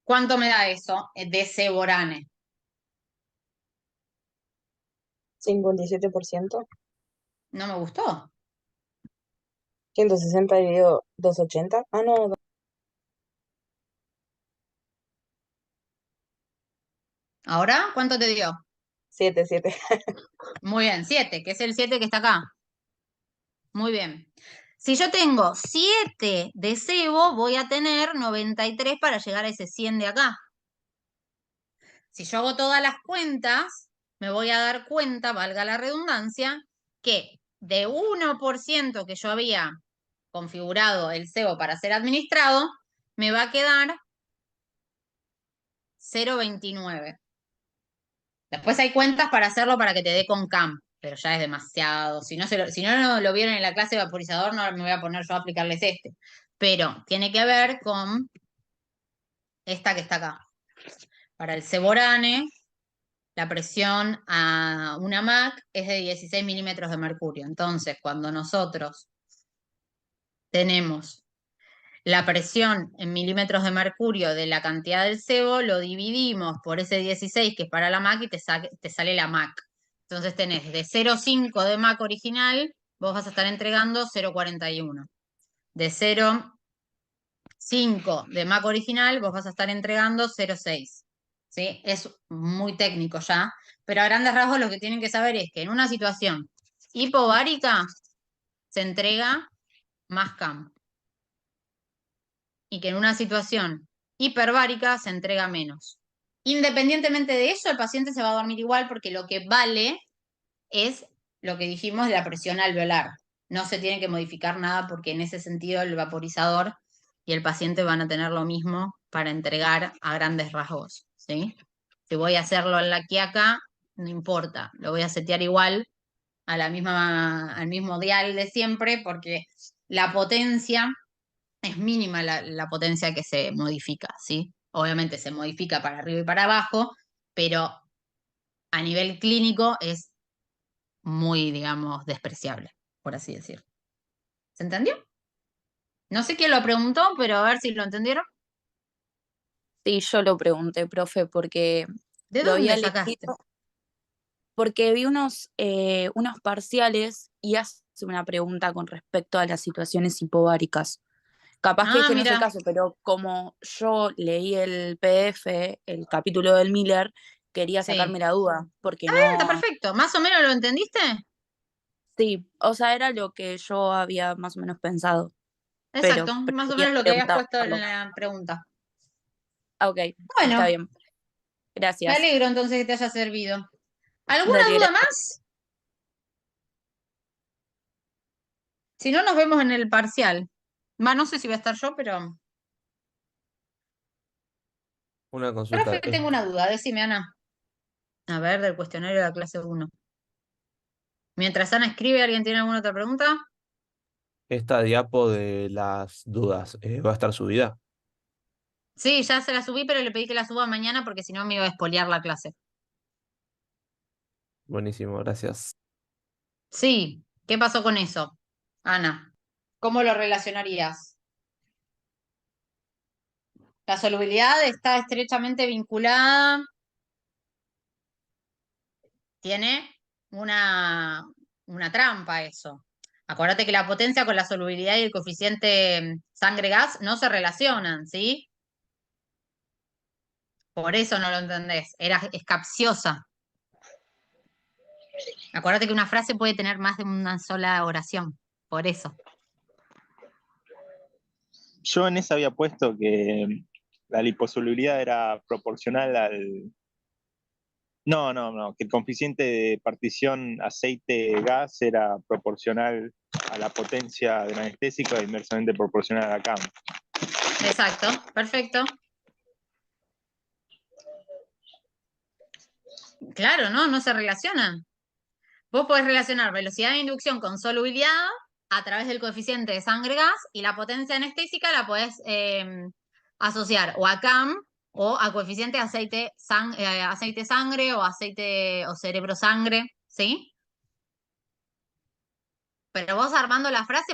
¿Cuánto me da eso de seborane? 57%. ¿No me gustó? 160 dividido 280. Ah, no, ¿Ahora cuánto te dio? 7, 7. Muy bien, 7, que es el 7 que está acá. Muy bien. Si yo tengo 7 de sebo, voy a tener 93 para llegar a ese 100 de acá. Si yo hago todas las cuentas, me voy a dar cuenta, valga la redundancia, que de 1% que yo había configurado el sebo para ser administrado, me va a quedar 0,29. Después hay cuentas para hacerlo para que te dé con CAM, pero ya es demasiado. Si no lo vieron en la clase de vaporizador, no me voy a poner yo a aplicarles este. Pero tiene que ver con esta que está acá. Para el seborane, la presión a una MAC es de 16 milímetros de mercurio. Entonces, cuando nosotros tenemos la presión en milímetros de mercurio de la cantidad del sebo, lo dividimos por ese 16 que es para la MAC y te sale la MAC. Entonces tenés de 0,5 de MAC original, vos vas a estar entregando 0,41. De 0,5 de MAC original, vos vas a estar entregando 0,6. ¿Sí? Es muy técnico ya, pero a grandes rasgos lo que tienen que saber es que en una situación hipovárica se entrega más CAM y que en una situación hiperbárica se entrega menos. Independientemente de eso, el paciente se va a dormir igual porque lo que vale es lo que dijimos de la presión alveolar. No se tiene que modificar nada porque en ese sentido el vaporizador y el paciente van a tener lo mismo para entregar a grandes rasgos, ¿sí? Si voy a hacerlo en la quiaca, no importa, lo voy a setear igual a al mismo dial de siempre porque la potencia es mínima la potencia que se modifica, ¿sí? Obviamente se modifica para arriba y para abajo, pero a nivel clínico es muy, digamos, despreciable, por así decirlo. ¿Se entendió? No sé quién lo preguntó, pero a ver si lo entendieron. Sí, yo lo pregunté, profe, porque ¿De lo había dónde sacaste? leído, porque vi unos parciales y hace una pregunta con respecto a las situaciones hipováricas. Capaz que Ah, este no es el mira. caso, pero como yo leí el PDF, el capítulo del Miller, quería Sí. sacarme la duda, porque Está bien, está no, perfecto. ¿Más o menos lo entendiste? sí, o sea, era lo que yo había más o menos pensado, pero Exacto, más o prefería menos lo que habías puesto en preguntarlo. la pregunta. Ah, ok, está Bueno, bien, me gracias. alegro entonces que te haya servido. ¿Alguna Dale, duda gracias. más? Si no, nos vemos en el parcial. No sé si voy a estar yo, pero... Una consulta. Profe, tengo una duda. Decime, Ana. A ver, del cuestionario de la clase 1. Mientras Ana escribe, ¿alguien tiene alguna otra pregunta? Esta diapo de las dudas, ¿va a estar subida? Sí, ya se la subí, pero le pedí que la suba mañana porque si no me iba a espolear la clase. Buenísimo, gracias. Sí, ¿qué pasó con eso, Ana? ¿Cómo lo relacionarías? La solubilidad está estrechamente vinculada, tiene una trampa eso. Acuérdate que la potencia con la solubilidad y el coeficiente sangre-gas no se relacionan, ¿sí? Por eso no lo entendés. Es capciosa. Acuérdate que una frase puede tener más de una sola oración. Por eso. Yo en esa había puesto que la liposolubilidad era proporcional al... No, que el coeficiente de partición aceite-gas era proporcional a la potencia del anestésico e inversamente proporcional a la CAM. Exacto, perfecto. Claro, ¿no? No se relacionan. Vos podés relacionar velocidad de inducción con solubilidad a través del coeficiente de sangre-gas y la potencia anestésica la podés asociar o a CAM o a coeficiente aceite-sangre o aceite o cerebro-sangre, ¿sí? Pero vos armando la frase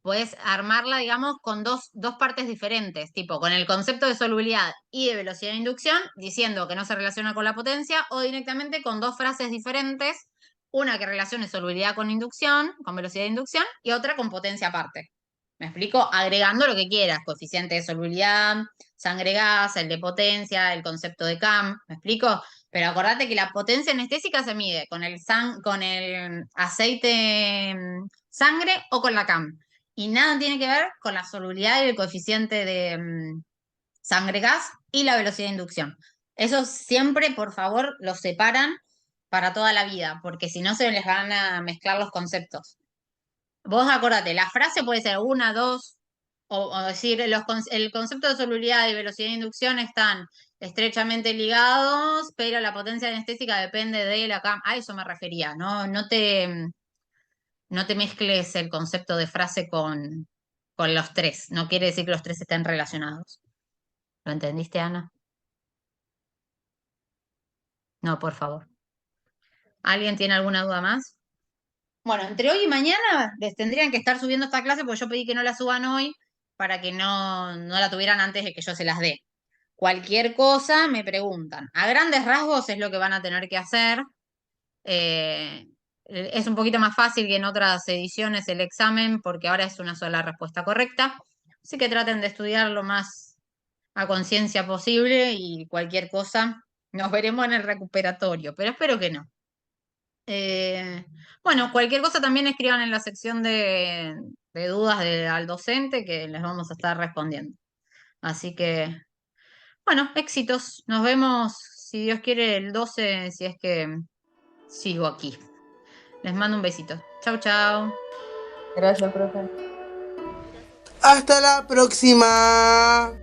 podés armarla, digamos, con dos partes diferentes, tipo con el concepto de solubilidad y de velocidad de inducción, diciendo que no se relaciona con la potencia, o directamente con dos frases diferentes, una que relacione solubilidad con inducción, con velocidad de inducción, y otra con potencia aparte. ¿Me explico? Agregando lo que quieras, coeficiente de solubilidad, sangre-gas, el de potencia, el concepto de CAM, ¿me explico? Pero acordate que la potencia anestésica se mide con con el aceite sangre o con la CAM y nada tiene que ver con la solubilidad y el coeficiente de sangre-gas y la velocidad de inducción. Eso siempre, por favor, los separan para toda la vida, porque si no se les van a mezclar los conceptos. Vos acordate, la frase puede ser una, dos, o decir, el concepto de solubilidad y velocidad de inducción están estrechamente ligados, pero la potencia anestésica depende de la CAM. A eso me refería, ¿no? No te mezcles el concepto de frase con los tres. No quiere decir que los tres estén relacionados. ¿Lo entendiste, Ana? No, por favor. ¿Alguien tiene alguna duda más? Bueno, entre hoy y mañana les tendrían que estar subiendo esta clase porque yo pedí que no la suban hoy para que no la tuvieran antes de que yo se las dé. Cualquier cosa me preguntan. A grandes rasgos es lo que van a tener que hacer. Es un poquito más fácil que en otras ediciones el examen porque ahora es una sola respuesta correcta. Así que traten de estudiar lo más a conciencia posible y cualquier cosa nos veremos en el recuperatorio, pero espero que no. Bueno, cualquier cosa también escriban en la sección de dudas al docente que les vamos a estar respondiendo. Así que, bueno, éxitos. Nos vemos, si Dios quiere, el 12, si es que sigo aquí. Les mando un besito. Chau, chau. Gracias, profe. Hasta la próxima.